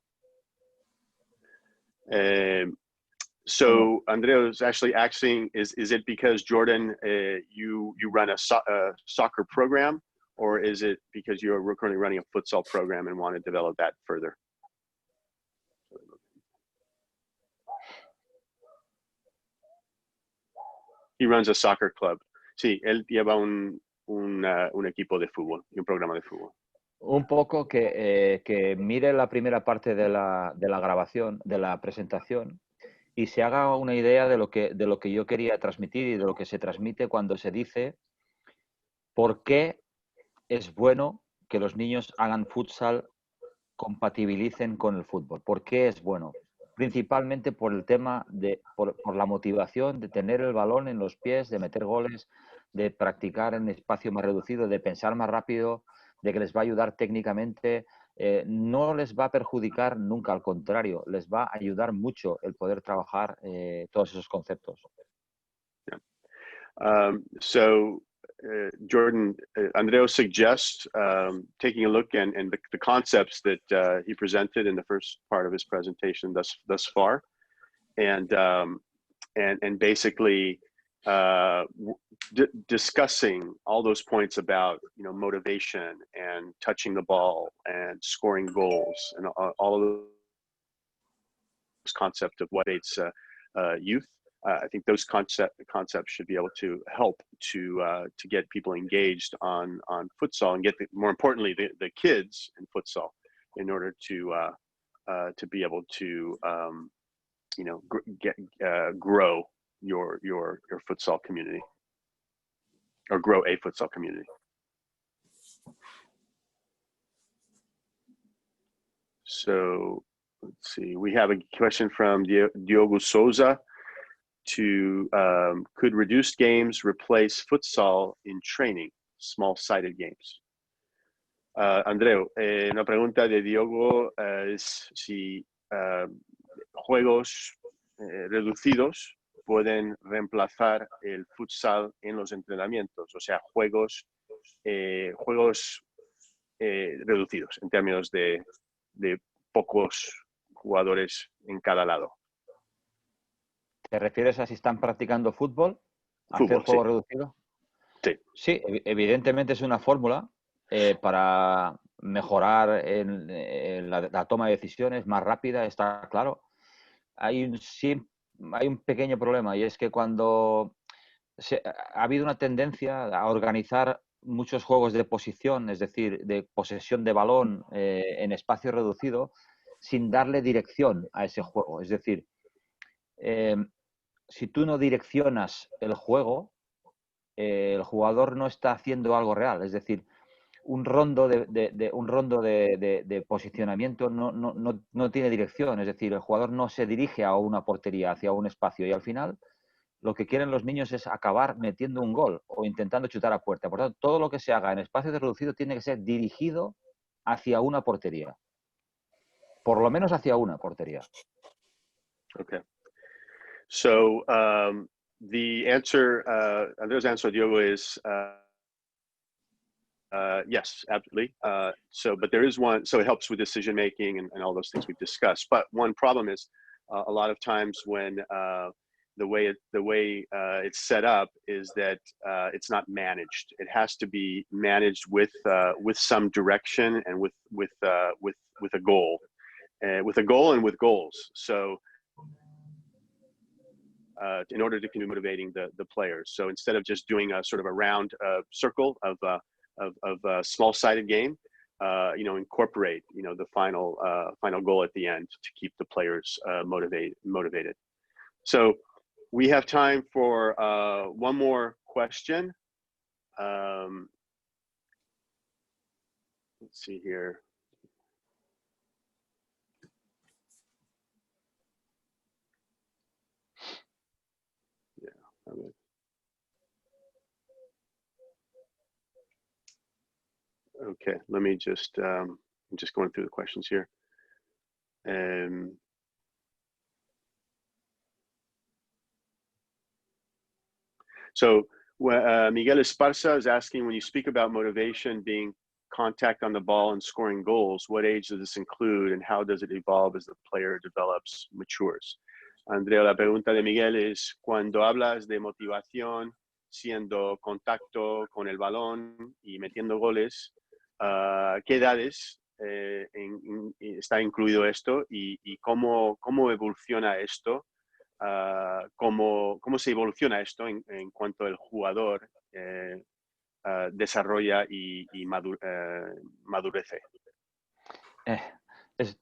So Andreu is actually asking, is it because Jordan, you run a soccer program, or is it because you're currently running a futsal program and want to develop that further? He runs a soccer club. Sí, él lleva un equipo de fútbol y un programa de fútbol. Un poco que mire la primera parte de la grabación, de la presentación, y se haga una idea de lo que yo quería transmitir y de lo que se transmite cuando se dice por qué es bueno que los niños hagan futsal, compatibilicen con el fútbol. ¿Por qué es bueno? Principalmente por el tema por la motivación de tener el balón en los pies, de meter goles, de practicar en espacio más reducido, de pensar más rápido, de que les va a ayudar técnicamente. No les va a perjudicar nunca, al contrario, les va a ayudar mucho el poder trabajar todos esos conceptos. Jordan, Andreu suggests taking a look and the concepts that he presented in the first part of his presentation thus far, and basically discussing all those points about motivation and touching the ball and scoring goals and all of those concepts of what it's youth. I think those concepts should be able to help to get people engaged on futsal and get more importantly the kids in futsal in order to be able to grow your futsal community or grow a futsal community. So let's see. We have a question from Diogo Souza. Could reduced games replace futsal in training, small-sided games? Andreu, una pregunta de Diogo es si juegos reducidos pueden reemplazar el futsal en los entrenamientos, o sea, juegos reducidos en términos de pocos jugadores en cada lado. ¿Te refieres a si están practicando fútbol? ¿Hacer Fútbol, juego sí. reducido? Sí. Sí, evidentemente es una fórmula para mejorar la toma de decisiones más rápida, está claro. Hay un pequeño problema, y es que cuando ha habido una tendencia a organizar muchos juegos de posición, es decir, de posesión de balón en espacio reducido, sin darle dirección a ese juego. Es decir, si tú no direccionas el juego, el jugador no está haciendo algo real. Es decir, un rondo de posicionamiento no tiene dirección. Es decir, el jugador no se dirige a una portería, hacia un espacio, y al final lo que quieren los niños es acabar metiendo un gol o intentando chutar a puerta. Por tanto, todo lo que se haga en espacio reducido tiene que ser dirigido hacia una portería. Por lo menos hacia una portería. Okay. So the answer, Andre's answer, Diogo, is yes, absolutely. But there is one, so it helps with decision making and all those things we've discussed. But one problem is a lot of times when the way it's set up is that it's not managed. It has to be managed with some direction and with a goal, and with goals. So in order to continue motivating the players. So instead of just doing a sort of a round circle of a small-sided game, incorporate the final goal at the end to keep the players motivated. So we have time for one more question. Let's see here. Okay, let me just, I'm just going through the questions here. So Miguel Esparza is asking, when you speak about motivation being contact on the ball and scoring goals, what age does this include and how does it evolve as the player develops, matures? Andrea, la pregunta de Miguel es, cuando hablas de motivación, siendo contacto con el balón y metiendo goles, ¿qué edades está incluido esto y cómo evoluciona esto? ¿Cómo se evoluciona esto en cuanto el jugador desarrolla y madurece?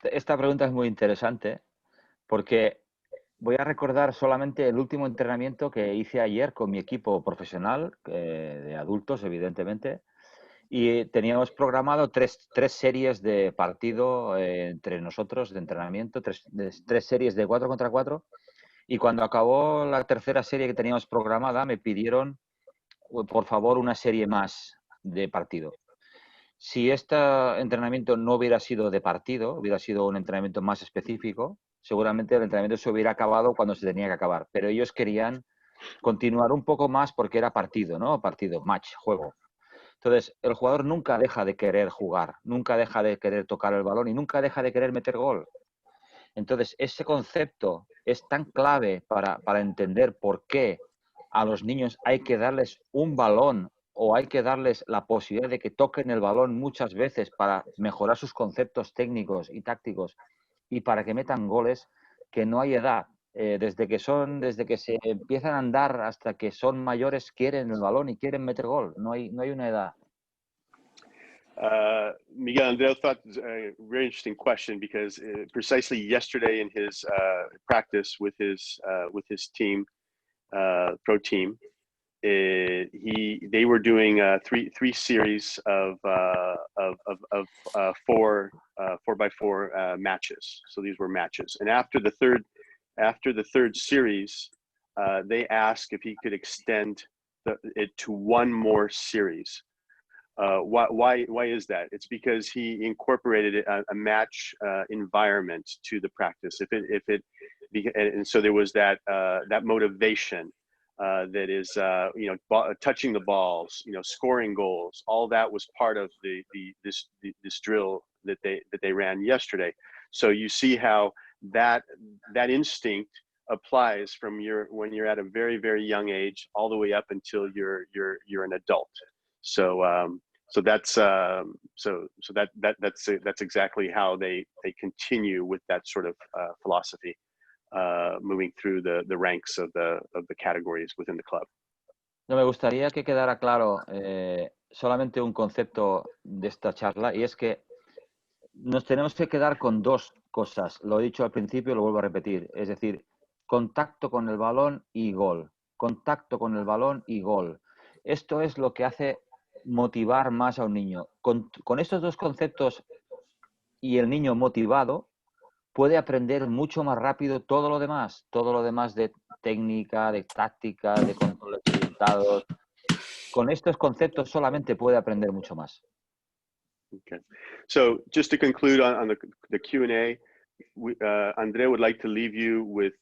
Esta pregunta es muy interesante porque voy a recordar solamente el último entrenamiento que hice ayer con mi equipo profesional, de adultos, evidentemente, y teníamos programado tres series de partido entre nosotros, de entrenamiento, tres series de 4 contra 4, y cuando acabó la tercera serie que teníamos programada, me pidieron, por favor, una serie más de partido. Si este entrenamiento no hubiera sido de partido, hubiera sido un entrenamiento más específico, seguramente el entrenamiento se hubiera acabado cuando se tenía que acabar. Pero ellos querían continuar un poco más porque era partido, ¿no? Partido, match, juego. Entonces, el jugador nunca deja de querer jugar, nunca deja de querer tocar el balón y nunca deja de querer meter gol. Entonces, ese concepto es tan clave para entender por qué a los niños hay que darles un balón o hay que darles la posibilidad de que toquen el balón muchas veces para mejorar sus conceptos técnicos y tácticos y para que metan goles, que no hay edad. Desde que se empiezan a andar hasta que son mayores, quieren el balón y quieren meter gol. No hay una edad. Miguel Andreu thought it was a very interesting question because precisely yesterday in his practice with his team, pro team, they were doing three series of 4x4 matches. So these were matches, and after the third series, they asked if he could extend it to one more series. Why is that? It's because he incorporated a match environment to the practice. And so there was that motivation. That is, touching the balls, scoring goals. All that was part of this drill that they ran yesterday. So you see how that instinct applies from when you're at a very, very young age all the way up until you're an adult. So that's exactly how they continue with that sort of philosophy. Moving through the ranks of the categories within the club. No, me gustaría que quedara claro solamente un concepto de esta charla, y es que nos tenemos que quedar con dos cosas. Lo he dicho al principio y lo vuelvo a repetir. Es decir, contacto con el balón y gol. Contacto con el balón y gol. Esto es lo que hace motivar más a un niño. Con estos dos conceptos y el niño motivado, puede aprender mucho más rápido todo lo demás de técnica, de táctica, de control de resultados. Con estos conceptos solamente puede aprender mucho más. Okay. So just to conclude on the Q&A, Andrea would like to leave you with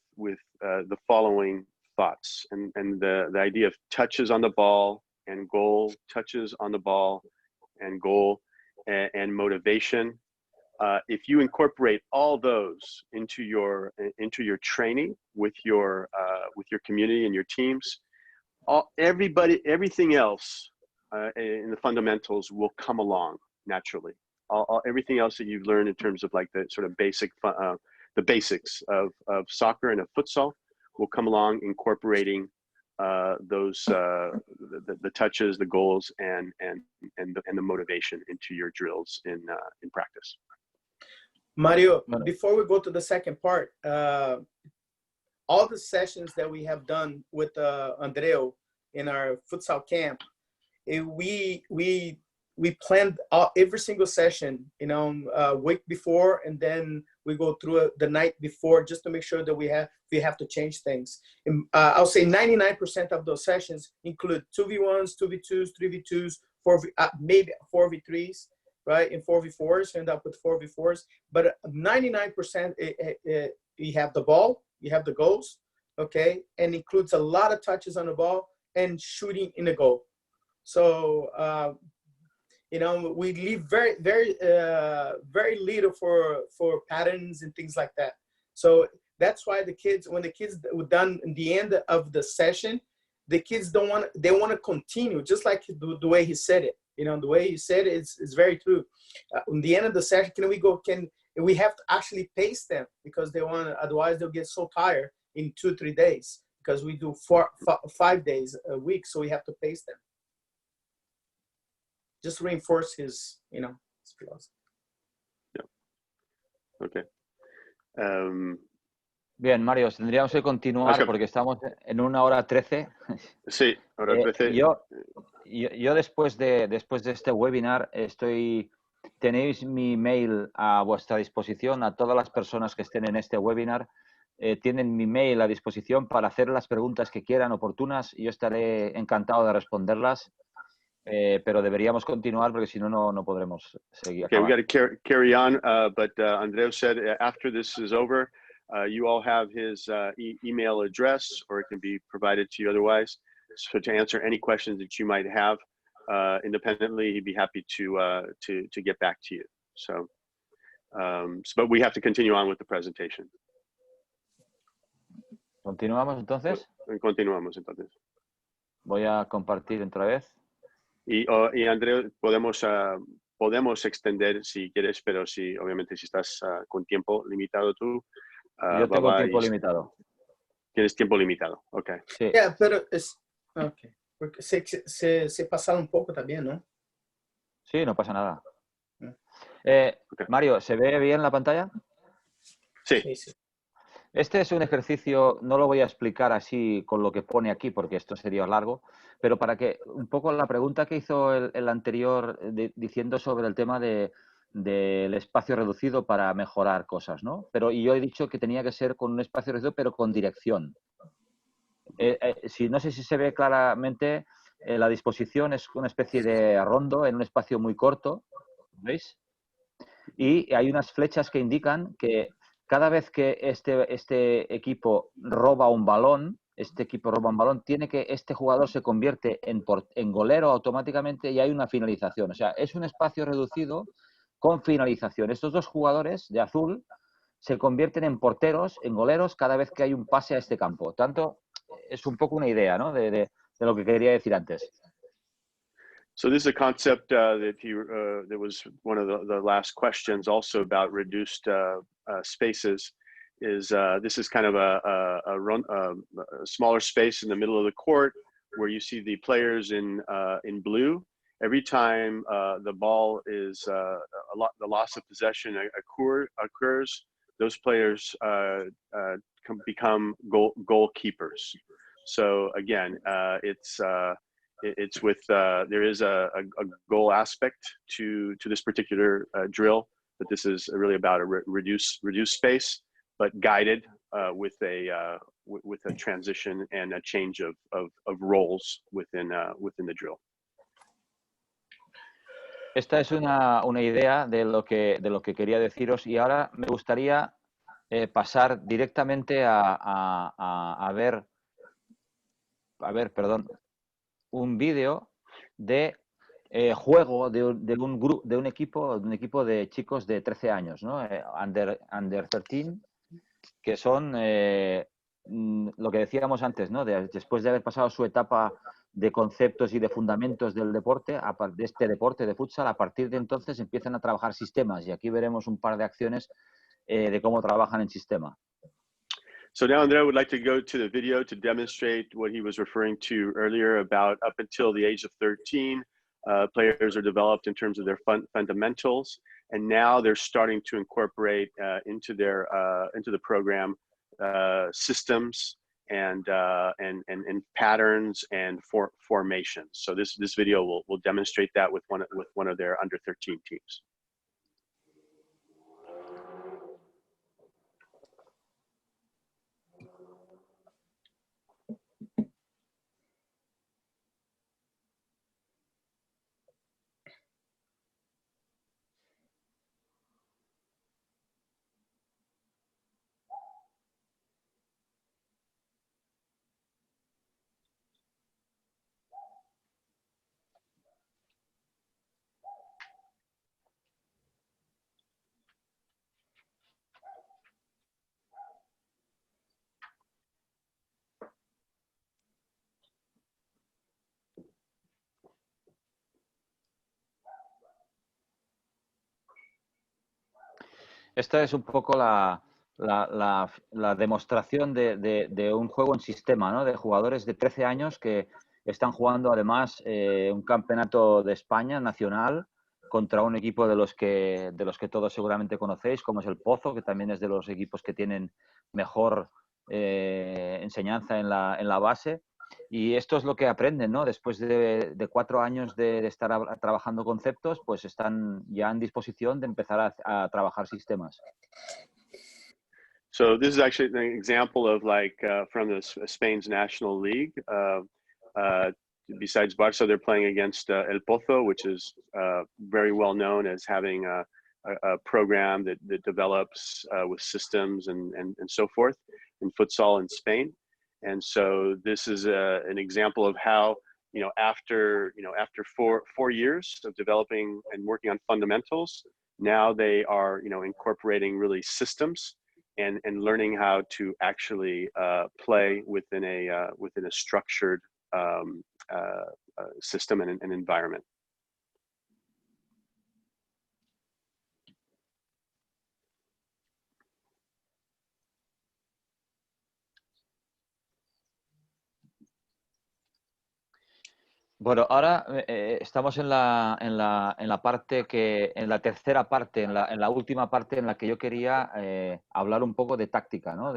the following thoughts and the idea of touches on the ball and goal, touches on the ball and goal, and motivation. If you incorporate all those into your training with your community and your teams, everything else in the fundamentals will come along naturally. Everything else that you've learned in terms of like the sort of the basics of soccer and of futsal will come along, incorporating those the touches, the goals, and the motivation into your drills in practice. Mario, before we go to the second part, all the sessions that we have done with Andreu in our futsal camp, we planned every single session, week before, and then we go through it the night before just to make sure that we have to change things. I'll say 99% of those sessions include 2v1s, 2v2s, 3v2s, maybe 4v3s. Right, in 4v4s, end up with 4v4s, but 99% you have the ball, you have the goals, okay, and includes a lot of touches on the ball and shooting in the goal. So we leave very little for patterns and things like that. So that's why when the kids were done in the end of the session, the kids they want to continue, just like the way he said it. The way he said it is very true. In the end of the session, we have to actually pace them, because otherwise they'll get so tired in 2-3 days, because we do 5 days a week, so we have to pace them. Just reinforce his philosophy. Yeah. Okay. Bien, Mario, tendríamos que continuar Oscar. porque estamos en 1:13. Sí, hora 13. Yo después de este webinar tenéis mi mail a vuestra disposición. A todas las personas que estén en este webinar tienen mi mail a disposición para hacer las preguntas que quieran oportunas. Yo estaré encantado de responderlas, pero deberíamos continuar porque si no, no podremos seguir. Okay, we got to carry on, but Andreu said after this is over, you all have his email address, or it can be provided to you otherwise. So to answer any questions that you might have independently, he'd be happy to get back to you. So, but we have to continue on with the presentation. ¿Continuamos entonces? Continuamos entonces. Voy a compartir otra vez. Y Andreu, podemos extender si quieres, pero obviamente si estás con tiempo limitado tú. Yo tengo tiempo limitado. Tienes tiempo limitado, ok. Sí. Pero okay. Porque se pasaron un poco también, ¿no? Sí, no pasa nada. Okay. Mario, ¿se ve bien la pantalla? Sí. Sí. Este es un ejercicio, no lo voy a explicar así con lo que pone aquí porque esto sería largo, pero para que un poco la pregunta que hizo el anterior diciendo sobre el tema del espacio reducido para mejorar cosas, ¿no? Y yo he dicho que tenía que ser con un espacio reducido pero con dirección. No sé si se ve claramente, la disposición es una especie de rondo en un espacio muy corto, ¿veis? Y hay unas flechas que indican que cada vez que este equipo roba un balón, este jugador se convierte en golero automáticamente y hay una finalización. O sea, es un espacio reducido con finalización. Estos dos jugadores de azul se convierten en porteros, en goleros, cada vez que hay un pase a este campo. Tanto, es un poco una idea, ¿no? de lo que quería decir antes. So this is a concept that was one of the last questions also about reduced spaces. This is kind of a smaller space in the middle of the court where you see the players in blue. Every time the ball is the loss of possession occurs, those players become goalkeepers. So again, it's with there is a goal aspect to this particular drill, but this is really about a reduced space, but guided with a transition and a change of roles within the drill. Esta es una idea de lo que quería deciros, y ahora me gustaría pasar directamente a ver un vídeo de juego de un equipo de chicos de 13 años, ¿no? Under 13, que son lo que decíamos antes, ¿no? Después de haber pasado su etapa de conceptos y de fundamentos del deporte, de este deporte de futsal, a partir de entonces empiezan a trabajar sistemas, y aquí veremos un par de acciones de cómo trabajan en sistema. So now Andreu would like to go to the video to demonstrate what he was referring to earlier about up until the age of 13, players are developed in terms of their fundamentals, and now they're starting to incorporate into the program systems and patterns and formations. So this video will demonstrate that with one of their under 13 teams. Esta es un poco la demostración de un juego en sistema, ¿no? De jugadores de 13 años que están jugando además un campeonato de España nacional contra un equipo de los que todos seguramente conocéis, como es el Pozo, que también es de los equipos que tienen mejor enseñanza en la base. Y esto es lo que aprenden, ¿no? Después de 4 años de estar trabajando conceptos, pues están ya en disposición de empezar a trabajar sistemas. So this is actually an example of like from Spain's National League. Besides Barça, they're playing against El Pozo, which is very well known as having a program that develops with systems and so forth in futsal in Spain. And so this is an example of how, after 4 years of developing and working on fundamentals, now they are, incorporating really systems and learning how to actually play within a structured system and environment. Bueno, ahora estamos en la parte en la tercera parte, en la última parte en la que yo quería hablar un poco de táctica, ¿no?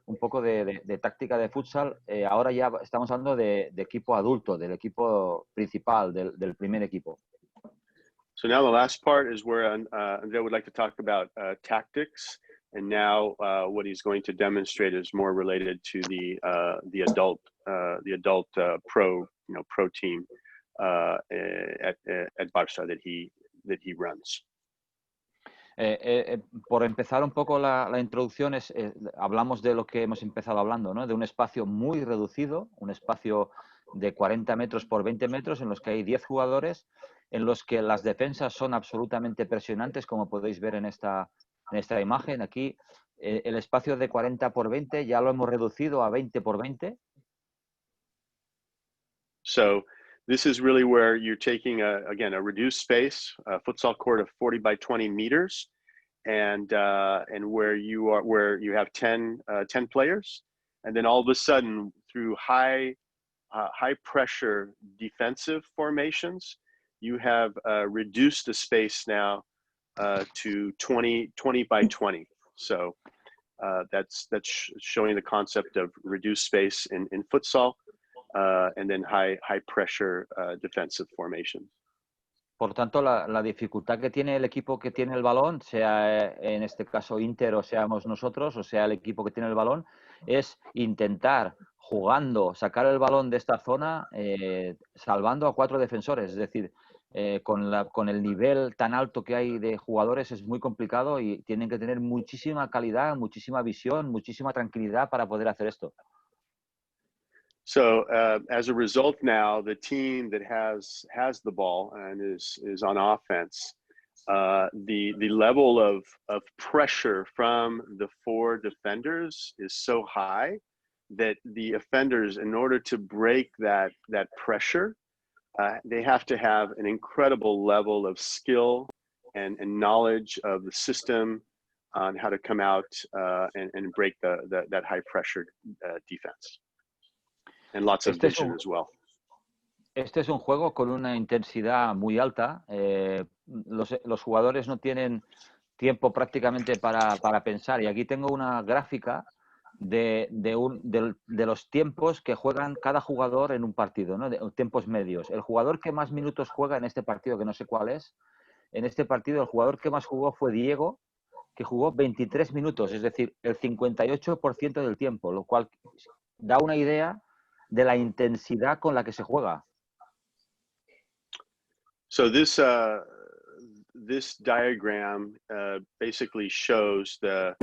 Un poco de táctica de futsal. Ahora ya estamos hablando de equipo adulto, del equipo principal, del primer equipo. So now the last part is where Andreu would like to talk about tactics, and now what he's going to demonstrate is more related to the adult pro team at Barça that he runs. Por empezar un poco la introducción, hablamos de lo que hemos empezado hablando, ¿no? De un espacio muy reducido, un espacio de 40 metros por 20 metros en los que hay 10 jugadores, en los que las defensas son absolutamente presionantes, como podéis ver en esta imagen. Aquí el espacio de 40 por 20 ya lo hemos reducido a 20 por 20. So this is really where you're taking a reduced space, a futsal court of 40 by 20 meters, and where you have 10 players, and then all of a sudden through high pressure defensive formations, you have reduced the space now to 20 by 20. So that's showing the concept of reduced space in futsal. And then high pressure defensive formation. Por tanto, la dificultad que tiene el equipo que tiene el balón, sea en este caso Inter o seamos nosotros, o sea el equipo que tiene el balón, es intentar jugando, sacar el balón de esta zona, salvando a 4 defensores. Es decir, con el nivel tan alto que hay de jugadores es muy complicado y tienen que tener muchísima calidad, muchísima visión, muchísima tranquilidad para poder hacer esto. So as a result now, the team that has the ball and is on offense, the level of pressure from the 4 defenders is so high that the offenders, in order to break that pressure, they have to have an incredible level of skill and knowledge of the system on how to come out and break that high pressure defense. And lots of vision as well. Este es un juego con una intensidad muy alta. Los jugadores no tienen tiempo prácticamente para pensar. Y aquí tengo una gráfica de los tiempos que juegan cada jugador en un partido, ¿no? De tiempos medios. El jugador que más minutos juega en este partido, que no sé cuál es, en este partido el jugador que más jugó fue Diego, que jugó 23 minutos, es decir, el 58% del tiempo, lo cual da una idea de la intensidad con la que se juega. So this diagram basically shows the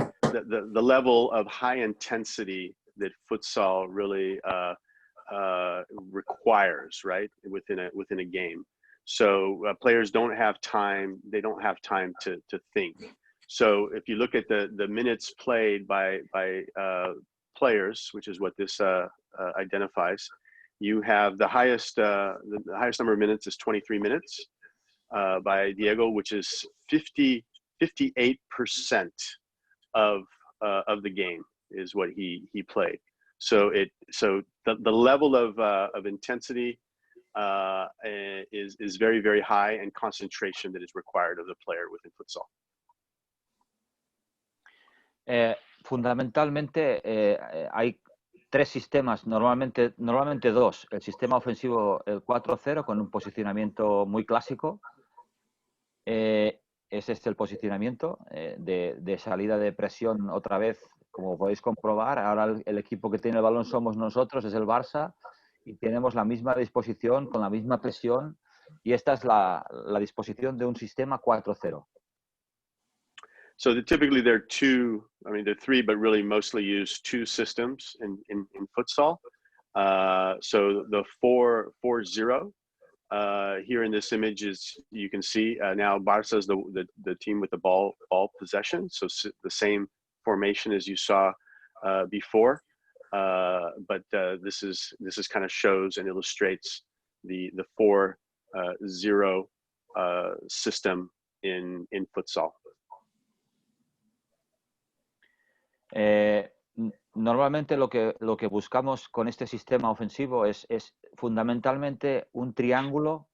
level of high intensity that futsal really requires, right, within a game. So players don't have time; they don't have time to think. So if you look at the minutes played by players, which is what this identifies, you have the highest number of minutes is 23 minutes by Diego, which is 50 58% of the game is what he played. So the level of intensity is very, very high, and concentration that is required of the player within futsal. Fundamentalmente hay tres sistemas, normalmente dos. El sistema ofensivo, el 4-0, con un posicionamiento muy clásico. Es este el posicionamiento de salida de presión otra vez, como podéis comprobar. Ahora el equipo que tiene el balón somos nosotros, es el Barça, y tenemos la misma disposición, con la misma presión, y esta es la disposición de un sistema 4-0. So typically there are two, I mean, there are three, but really mostly use two systems in futsal. So the 4-0 here in this image is, you can see now Barça is the team with the ball possession. So the same formation as you saw before, but this is kind of shows and illustrates the 4-0 system in futsal. Normalmente lo que buscamos con este sistema ofensivo es fundamentalmente un triángulo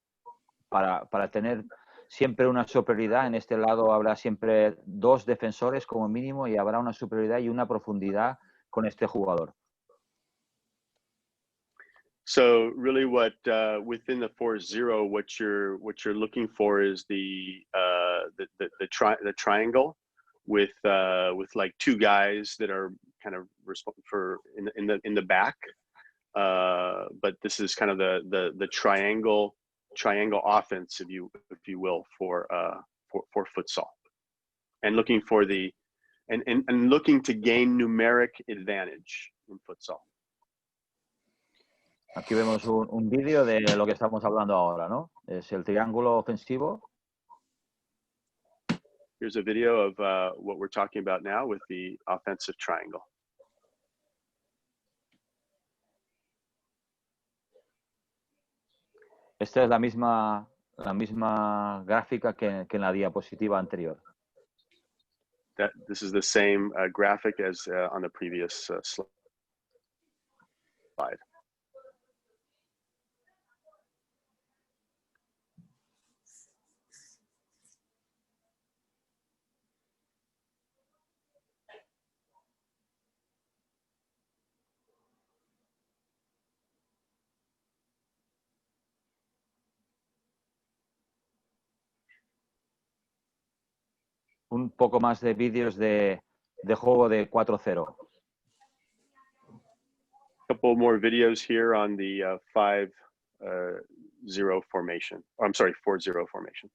para tener siempre una superioridad. En este lado habrá siempre dos defensores como mínimo, y habrá una superioridad y una profundidad con este jugador. So really what within the 4-0, what you're looking for is the triangle with like two guys that are kind of responsible for in the back, but this is kind of the triangle offense, if you will, for futsal, and looking for and looking to gain numeric advantage in futsal. Aquí vemos un vídeo de lo que estamos hablando ahora, ¿no? Es el triángulo ofensivo. Here's a video of what we're talking about now with the offensive triangle. Esta es la misma gráfica que en la diapositiva anterior. This is the same graphic as on the previous slide. Un poco más de vídeos de juego de 4-0. Couple more videos here on the 5-0 formation. Oh, I'm sorry, 4-0 formation.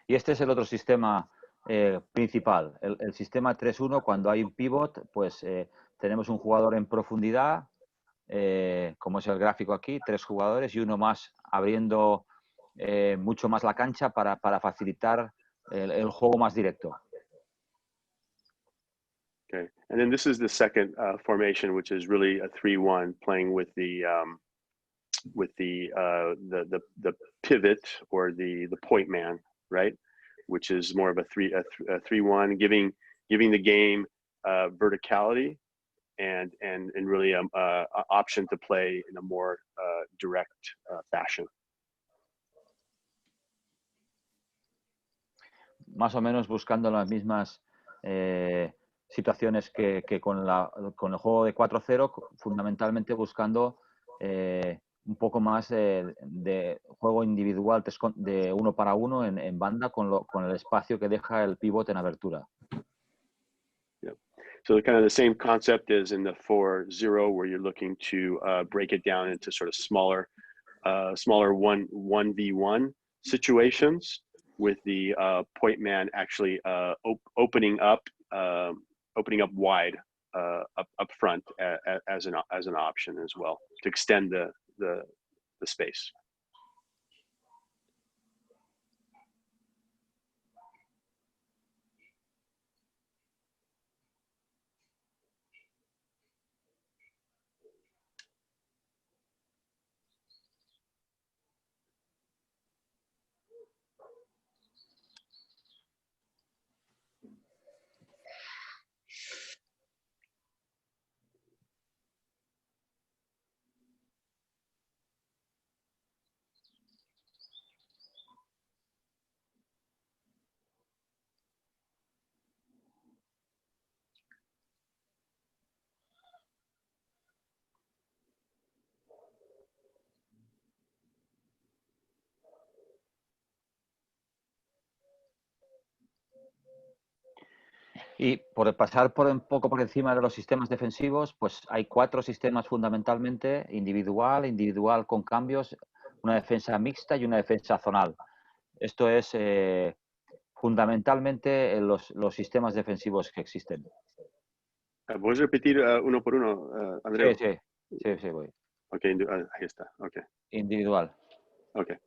Y este es el otro sistema principal. El sistema 3-1, cuando hay un pivot, pues tenemos un jugador en profundidad, como es el gráfico aquí, 3 jugadores y uno más abriendo mucho más la cancha para facilitar el juego más directo. Okay, and then this is the second formation, which is really a 3-1, playing with the pivot or the point man, right? Which is more of a 3-1, giving the game verticality and really an option to play in a more direct fashion. Más o menos buscando las mismas situaciones que con el juego de 4-0, fundamentalmente buscando un poco más de juego individual de uno para uno en banda con el espacio que deja el pivote en abertura. So kind of the same concept as in the 4-0, where you're looking to break it down into sort of smaller 1v1 situations, with the point man actually opening up wide up front as an option as well, to extend the space. Y por pasar un poco por encima de los sistemas defensivos, pues hay 4 sistemas fundamentalmente: individual con cambios, una defensa mixta y una defensa zonal. Esto es fundamentalmente los sistemas defensivos que existen. ¿Puedes repetir uno por uno, Andreu? Sí, voy. Okay, ahí está. Okay. Individual. Okay.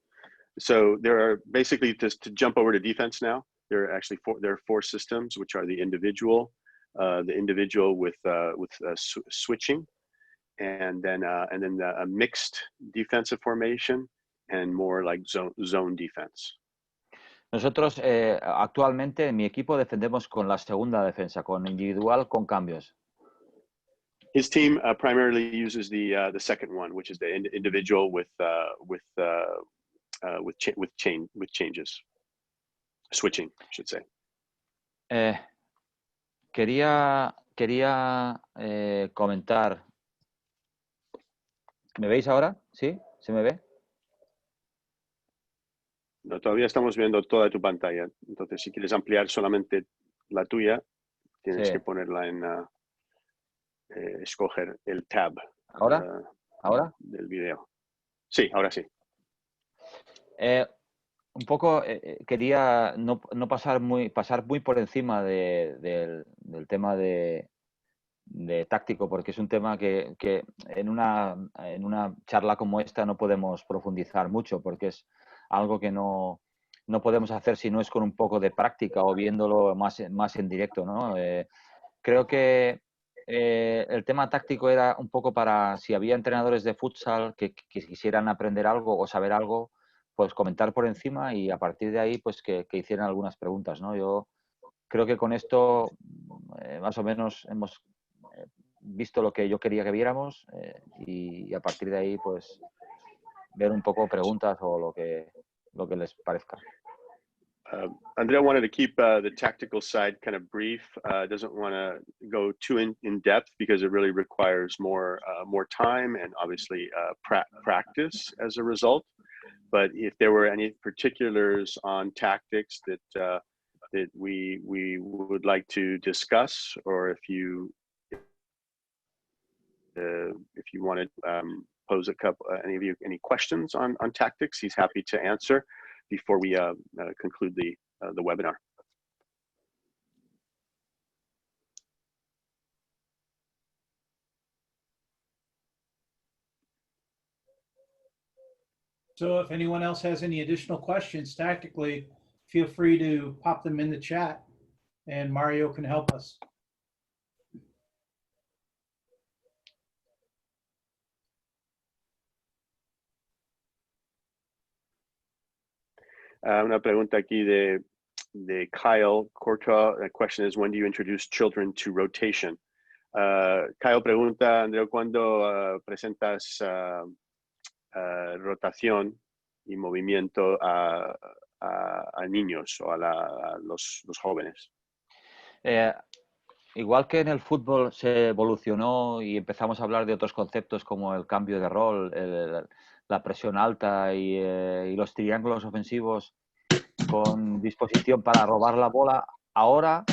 So there are basically, just to jump over to defense now, there are actually 4 systems, which are the individual with switching, and then a mixed defensive formation, and more like zone defense. Nosotros actualmente en mi equipo defendemos con la segunda defensa, con individual con cambios. His team primarily uses the second one, which is the individual with changes, switching, I should say. Quería comentar. ¿Me veis ahora? ¿Sí? ¿Se me ve? No, todavía estamos viendo toda tu pantalla. Entonces, si quieres ampliar solamente la tuya, tienes que ponerla en escoger el tab. ¿Ahora? Del video. Sí, ahora sí. Un poco quería no pasar muy por encima del tema de táctico, porque es un tema que en una charla como esta no podemos profundizar mucho, porque es algo que no podemos hacer si no es con un poco de práctica o viéndolo más en directo, ¿no? Creo que el tema táctico era un poco para, si había entrenadores de futsal que quisieran aprender algo o saber algo, pues comentar por encima, y a partir de ahí pues que hicieran algunas preguntas, ¿no? Yo creo que con esto más o menos hemos visto lo que yo quería que viéramos, y a partir de ahí pues ver un poco preguntas o lo que les parezca. Andrea wanted to keep the tactical side kind of brief. Doesn't want to go too in depth, because it really requires more time and obviously practice as a result. But if there were any particulars on tactics that we would like to discuss, or if you wanted pose any questions on tactics, he's happy to answer before we conclude the webinar. So if anyone else has any additional questions tactically, feel free to pop them in the chat and Mario can help us. Una pregunta aquí de Kyle Corta. The question is, when do you introduce children to rotation? Kyle pregunta, Andreu, ¿cuándo presentas rotación y movimiento a niños o a los jóvenes? igual que en el fútbol se evolucionó y empezamos a hablar de otros conceptos como el cambio de rol, la presión alta y los triángulos ofensivos con disposición para robar la bola, ahora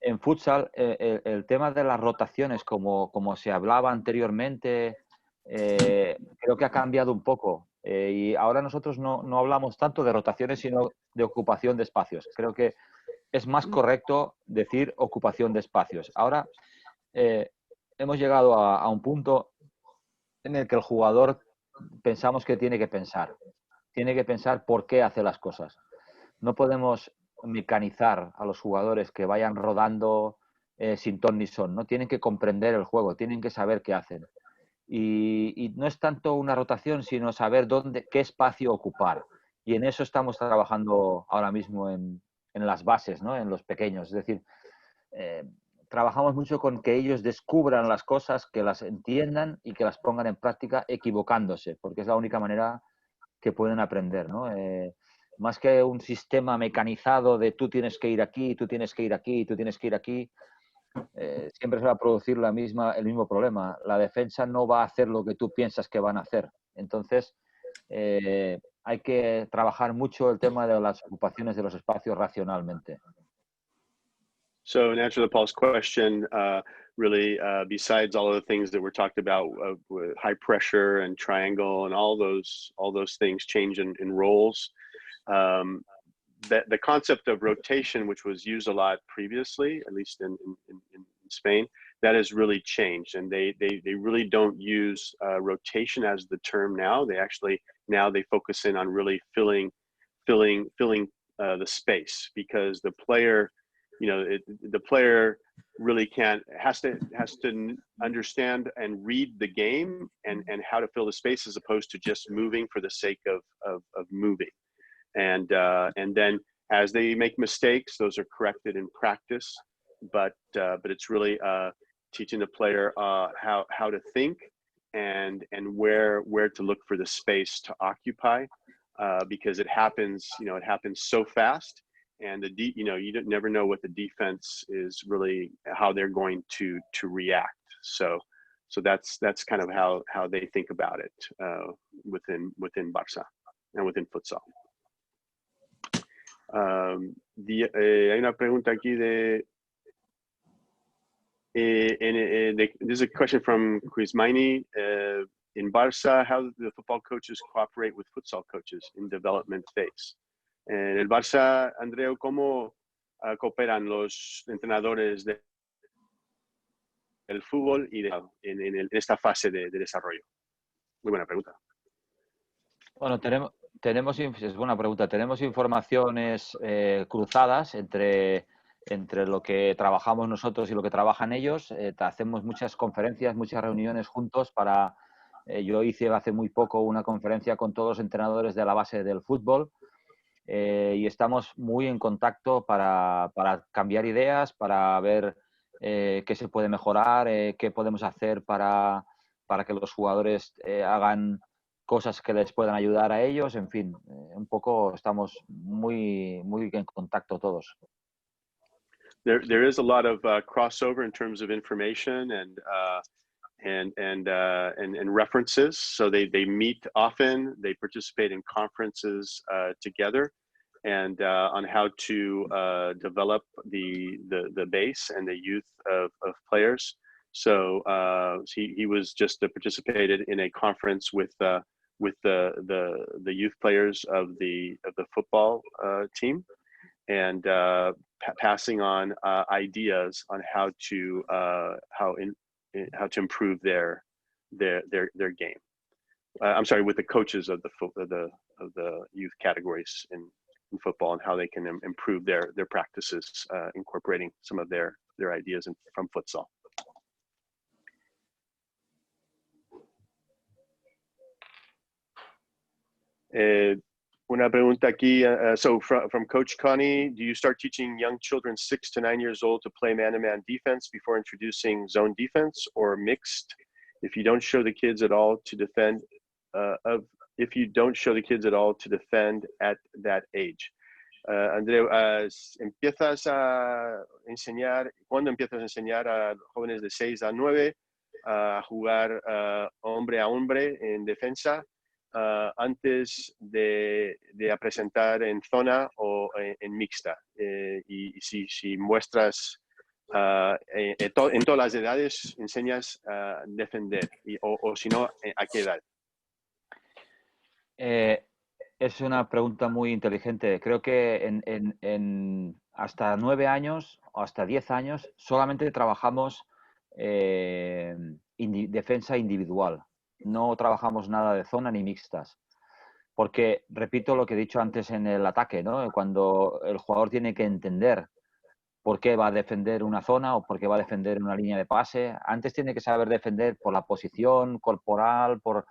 en futsal el tema de las rotaciones, como se hablaba anteriormente, creo que ha cambiado un poco. Y ahora nosotros no hablamos tanto de rotaciones, sino de ocupación de espacios. Creo que es más correcto decir ocupación de espacios. Ahora hemos llegado a un punto en el que el jugador pensamos que tiene que pensar. Tiene que pensar por qué hace las cosas. No podemos mecanizar a los jugadores que vayan rodando sin ton ni son. No tienen que comprender el juego, tienen que saber qué hacen. Y no es tanto una rotación, sino saber qué espacio ocupar. Y en eso estamos trabajando ahora mismo en las bases, ¿no? En los pequeños. Es decir, eh, trabajamos mucho con que ellos descubran las cosas, que las entiendan y que las pongan en práctica equivocándose, porque es la única manera que pueden aprender, ¿no? Más que un sistema mecanizado de tú tienes que ir aquí, tú tienes que ir aquí, tú tienes que ir aquí, siempre se va a producir el mismo problema. La defensa no va a hacer lo que tú piensas que van a hacer. Entonces, hay que trabajar mucho el tema de las ocupaciones de los espacios racionalmente. So in answer to Paul's question, really, besides all of the things that were talked about with high pressure and triangle and all those things change in roles, the concept of rotation, which was used a lot previously, at least in Spain, that has really changed, and they really don't use rotation as the term now. They focus in on really filling the space, because the player, the player really has to understand and read the game and how to fill the space, as opposed to just moving for the sake of moving. And then as they make mistakes, those are corrected in practice. But it's really teaching the player how to think and where to look for the space to occupy, because it happens so fast, and you never know what the defense is really, how they're going to react. So that's kind of how they think about it within Barça and within futsal. Hay una pregunta aquí there's a question from Quizmaini. In Barça, how do the football coaches cooperate with futsal coaches in development phase? En el Barça, Andreu, ¿cómo cooperan los entrenadores del fútbol y en esta fase de desarrollo? Muy buena pregunta. Bueno, es buena pregunta. Tenemos informaciones cruzadas entre lo que trabajamos nosotros y lo que trabajan ellos. Hacemos muchas conferencias, muchas reuniones juntos yo hice hace muy poco una conferencia con todos los entrenadores de la base del fútbol y estamos muy en contacto para cambiar ideas, para ver qué se puede mejorar, qué podemos hacer para que los jugadores hagan cosas que les puedan ayudar a ellos. En fin, un poco estamos muy en contacto todos. There is a lot of crossover in terms of information and references. So they meet often. They participate in conferences together, and on how to develop the base and the youth of players. So he was just participated in a conference with the youth players of the football team, and passing on ideas on how to improve their game. I'm sorry, with the coaches of the youth categories in football, and how they can improve their practices, incorporating some of their ideas from futsal. Una pregunta aquí. So from Coach Connie, do you start teaching young children 6 to 9 years old to play man-to-man defense before introducing zone defense, or mixed? If you don't show the kids at all to defend, at that age, Andreu, ¿empiezas a enseñar, cuándo empiezas a enseñar a jóvenes de 6 a 9 a jugar hombre a hombre en defensa antes de presentar en zona o en mixta? Y si muestras en todas las edades enseñas a defender o si no, ¿a qué edad? Es una pregunta muy inteligente. Creo que en hasta 9 años o hasta 10 años solamente trabajamos defensa individual. No trabajamos nada de zona ni mixtas. Porque, repito lo que he dicho antes en el ataque, ¿no? Cuando el jugador tiene que entender por qué va a defender una zona o por qué va a defender una línea de pase. Antes tiene que saber defender por la posición corporal, por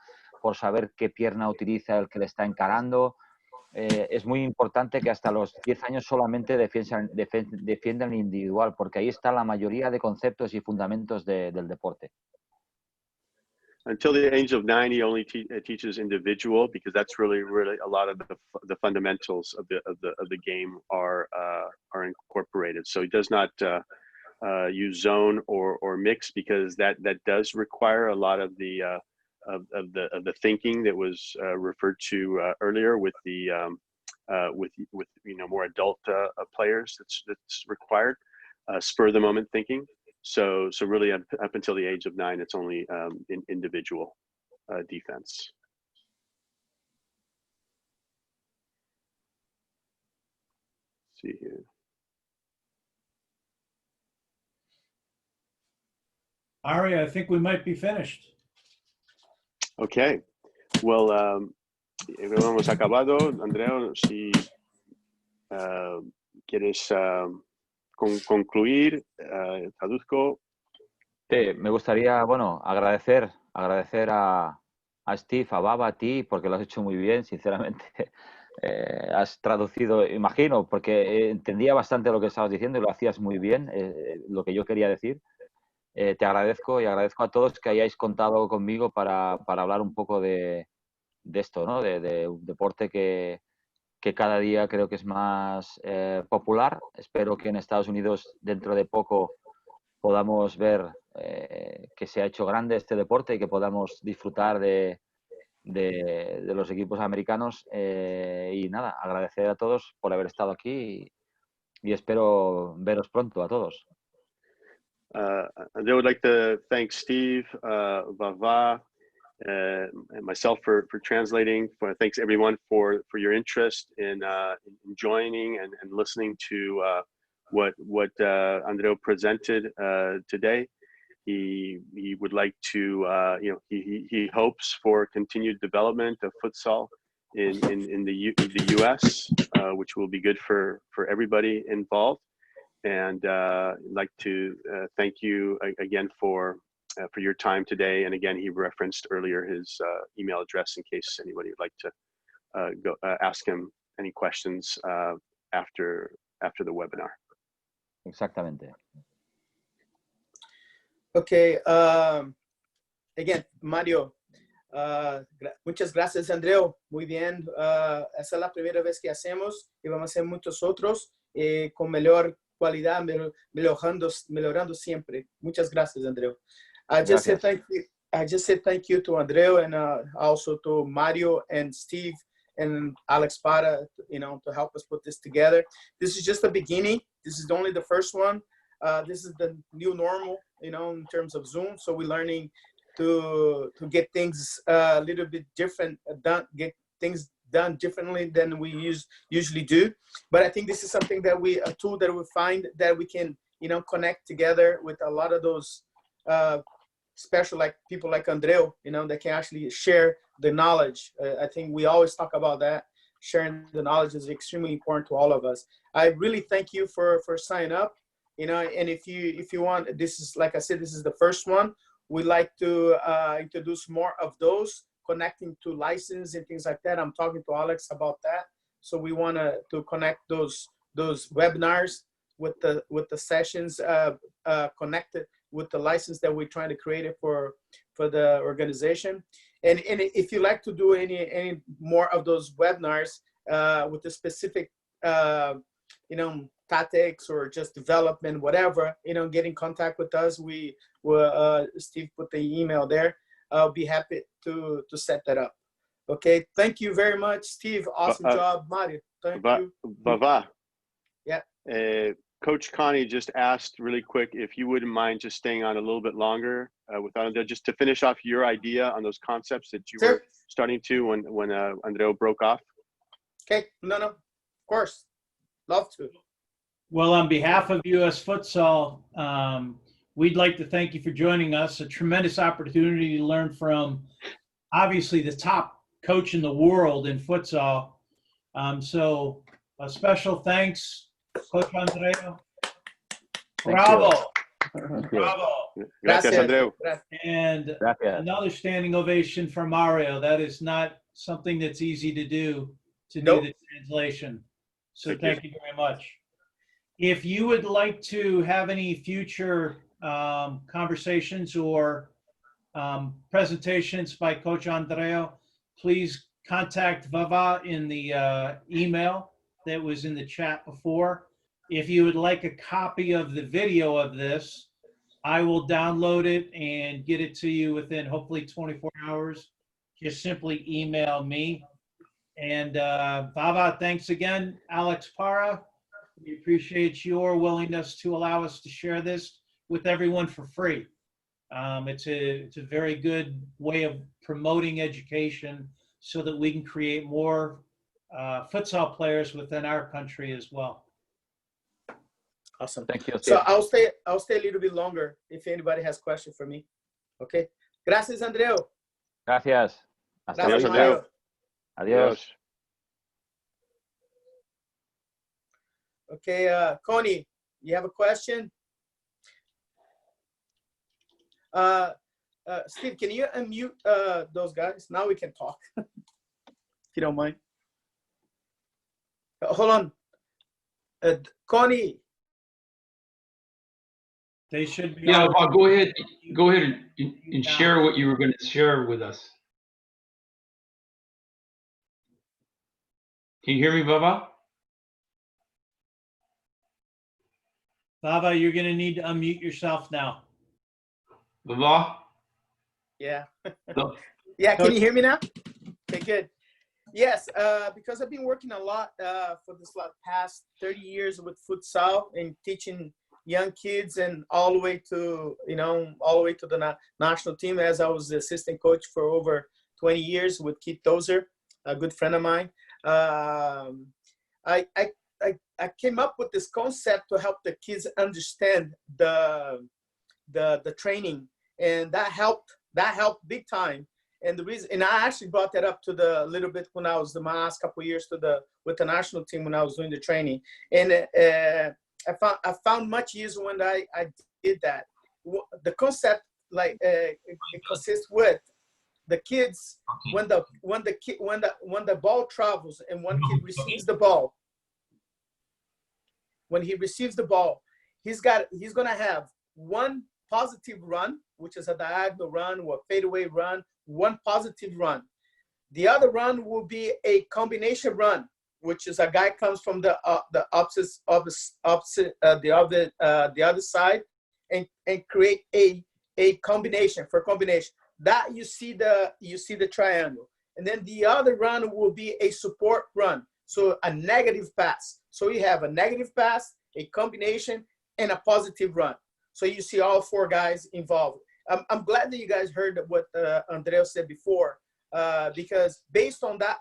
saber qué pierna utiliza el que le está encarando. Es muy importante que hasta los 10 años solamente defiendan individual, porque ahí está la mayoría de conceptos y fundamentos del deporte. Until the age of 9, he only teaches individual, because that's really a lot of the fundamentals of the game are incorporated. So he does not use zone or mix, because that does require a lot of the thinking that was referred to earlier with the with more adult players. That's required spur of the moment thinking. So really up until the age of 9, it's only individual defense. Let's see here. Ari, I think we might be finished. Okay. Well, hemos acabado. Andreu, si quieres concluir, traduzco. Sí, me gustaría, bueno, agradecer a Steve, a Baba, a ti, porque lo has hecho muy bien, sinceramente. Has traducido, imagino, porque entendía bastante lo que estabas diciendo y lo hacías muy bien, lo que yo quería decir. Te agradezco y agradezco a todos que hayáis contado conmigo para hablar un poco de esto, ¿no? De un deporte que cada día creo que es más popular. Espero que en Estados Unidos dentro de poco podamos ver que se ha hecho grande este deporte y que podamos disfrutar de los equipos americanos. Y nada, agradecer a todos por haber estado aquí y espero veros pronto a todos. I would like to thank Steve, Vava, and myself for translating. Thanks everyone for your interest in joining and listening to what Andreu presented today. He would like to he hopes for continued development of futsal in the US, which will be good for everybody involved. And I'd like to thank you again for your time today. And again, he referenced earlier his email address in case anybody would like to go ask him any questions after the webinar. Exactamente. Okay. Again, Mario, muchas gracias, Andreu. Muy bien. Esa es la primera vez que hacemos y vamos a hacer muchos otros con mejor qualidade, melhorando sempre. Muitas graças, Andreu. I just said thank you to Andreu and also to Mario and Steve and Alex Para, to help us put this together. This is just the beginning. This is only the first one. This is the new normal, in terms of Zoom. So we're learning to get things a little bit different, get things done differently than we usually do. But I think this is something that a tool that we find that we can, connect together with a lot of those special people like Andreu, that can actually share the knowledge. I think we always talk about that. Sharing the knowledge is extremely important to all of us. I really thank you for signing up, and if you want, this is, like I said, this is the first one. We'd like to introduce more of those, connecting to license and things like that. I'm talking to Alex about that. So we want to connect those webinars with the sessions connected with the license that we're trying to create it for the organization. And if you like to do any more of those webinars with the specific tactics or just development, whatever, get in contact with us. We will, Steve put the email there. I'll be happy to set that up. Okay. Thank you very much, Steve. Awesome job, Mario. Thank you. Vava. Yeah. Coach Connie just asked really quick if you wouldn't mind just staying on a little bit longer without just to finish off your idea on those concepts that you were starting to when Andreu broke off. Okay. No, of course. Love to. Well, on behalf of US Futsal, we'd like to thank you for joining us. A tremendous opportunity to learn from, obviously, the top coach in the world in futsal. So a special thanks, Coach Andreu. Bravo. Bravo. Gracias, Andreu. And another standing ovation for Mario. That is not something that's easy to do the translation. So thank you very much. If you would like to have any future conversations or presentations by Coach Andreu, please contact Vava in the email that was in the chat before. If you would like a copy of the video of this, I will download it and get it to you within hopefully 24 hours. Just simply email me. And Vava, thanks again. Alex Para, we appreciate your willingness to allow us to share this with everyone for free. It's a very good way of promoting education so that we can create more futsal players within our country as well. Awesome. Thank you. So I'll stay a little bit longer if anybody has questions for me. Okay. Gracias, Andreu. Gracias. Hasta Gracias, luego. Mario. Adiós. Okay, Connie, you have a question? Steve, can you unmute those guys? Now we can talk, if you don't mind. Hold on. Connie. They should be. Yeah, go ahead and share what you were going to share with us. Can you hear me, Baba? Baba, you're going to need to unmute yourself now. Baba? Yeah. No. Yeah, can you hear me now? Okay, good. Yes, because I've been working a lot for this past 30 years with futsal and teaching young kids and all the way to, the national team, as I was the assistant coach for over 20 years with Keith Tozer, a good friend of mine. I came up with this concept to help the kids understand the training, and that helped big time. And the reason, and I actually brought that up to the little bit when I was the last couple of years with the national team when I was doing the training, and I found much easier when I did that. The concept it consists with the kids when the ball travels and one kid receives the ball. When he receives the ball, he's gonna have one positive run, which is a diagonal run or a fadeaway run, one positive run. The other run will be a combination run, which is a guy comes from the other side and create a combination for combination. That you see the triangle, and then the other run will be a support run, so a negative pass. So you have a negative pass, a combination, and a positive run. So you see all four guys involved. I'm glad that you guys heard what Andreu said before, because based on that,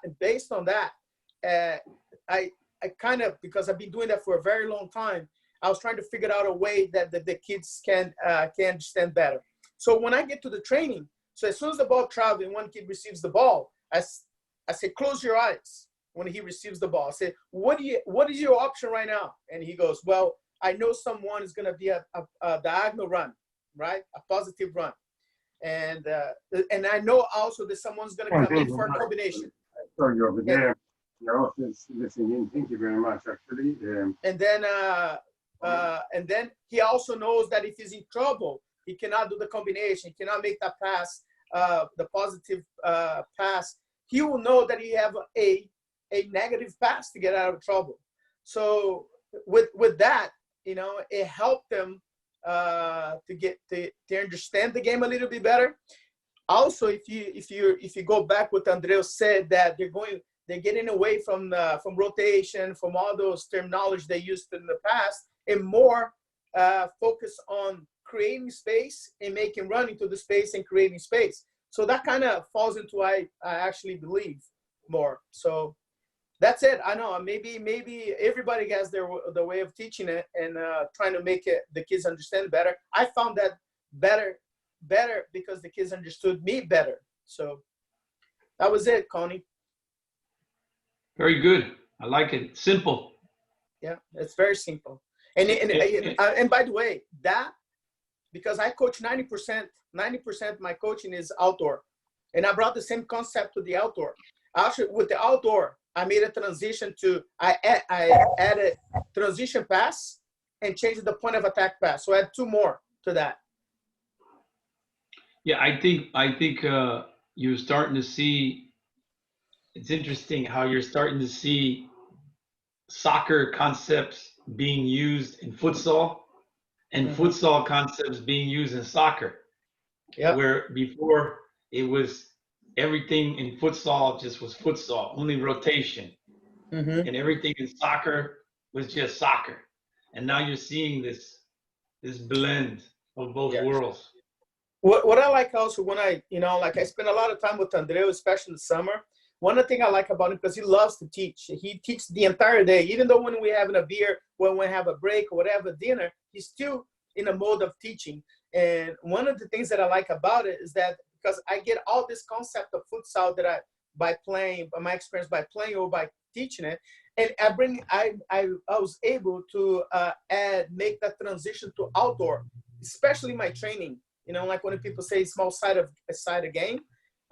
I kind of, because I've been doing that for a very long time, I was trying to figure out a way that the kids can understand better. So when I get to the training, so as soon as the ball travels and one kid receives the ball, I say, close your eyes when he receives the ball. I say, what is your option right now? And he goes, well, I know someone is going to be a diagonal run, right? A positive run. And I know also that someone's going to come in for a combination. So you're over there. You're also listening. Thank you very much, actually. And then he also knows that if he's in trouble, he cannot do the combination. He cannot make that pass, the positive pass. He will know that he have a negative pass to get out of trouble. So with that, it helped them to understand the game a little bit better. Also, if you go back, what Andreu said, that they're getting away from rotation, from all those terminology they used in the past, and more focus on creating space and making run into the space and creating space. So that kind of falls into I actually believe more. So that's it. I know maybe everybody has the way of teaching it and trying to make the kids understand better. I found that better because the kids understood me better. So that was it, Connie. Very good. I like it. Simple. Yeah, it's very simple. And by the way, that, because I coach 90% of my coaching is outdoor, and I brought the same concept to the outdoor. Actually, with the outdoor, I made a transition I added transition pass and changed the point of attack pass. So I had 2 more to that. Yeah, I think you're starting to see. It's interesting how you're starting to see soccer concepts being used in futsal, and futsal concepts being used in soccer. Yeah. Where before it was everything in futsal just was futsal, only rotation, and everything in soccer was just soccer. And now you're seeing this blend of both worlds. What I like also when I spend a lot of time with Andreu, especially in the summer. One of the things I like about him, because he loves to teach. He teaches the entire day, even though when we're having a beer, when we have a break or whatever, dinner, he's still in a mode of teaching. And one of the things that I like about it is that because I get all this concept of futsal that by my experience by playing or by teaching it, and I was able to make that transition to outdoor, especially my training. Like when people say small side of game.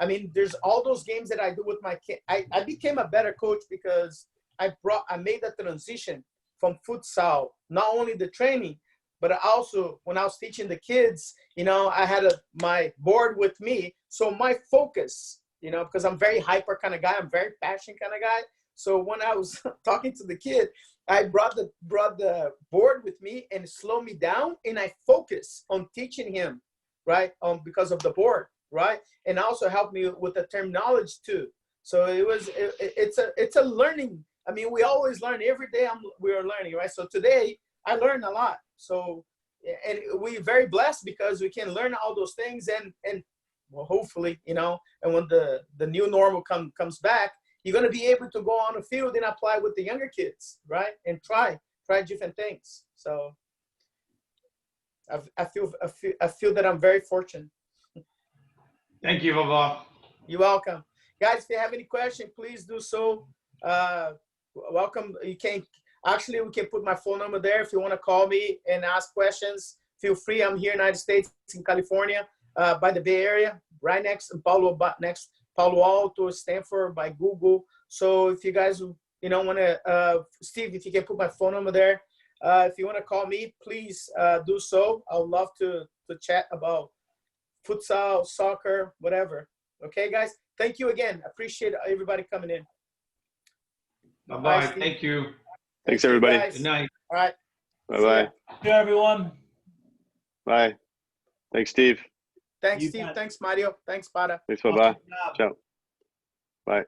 I mean, there's all those games that I do with my kid. I became a better coach because I made that transition from futsal, not only the training, but also when I was teaching the kids, I had my board with me. So my focus, because I'm very hyper kind of guy, I'm very passionate kind of guy. So when I was talking to the kid, I brought the board with me and it slowed me down, and I focus on teaching him, right? Because of the board, right? And also helped me with the terminology too. So it's a learning. I mean, we always learn every day. We are learning, right? So today I learned a lot. So, and we're very blessed because we can learn all those things and well, hopefully, and when the new normal comes back, you're going to be able to go on the field and apply with the younger kids, right? And try different things. So I feel that I'm very fortunate. Thank you, Baba. You're welcome. Guys, if you have any question, please do so. Welcome. We can put my phone number there. If you want to call me and ask questions, feel free. I'm here in the United States, in California, by the Bay Area, right next to Palo Alto, Stanford, by Google. So if you guys, want to, Steve, if you can put my phone number there. If you want to call me, please do so. I would love to chat about futsal, soccer, whatever. Okay, guys. Thank you again. Appreciate everybody coming in. Bye-bye. Thank you. Thanks, everybody. Guys. Good night. All right. Bye-bye. See you, everyone. Bye. Thanks, Steve. Thanks, You Steve. bet. Thanks, Mario. Thanks, Pada. Thanks, Baba. Ciao. Bye.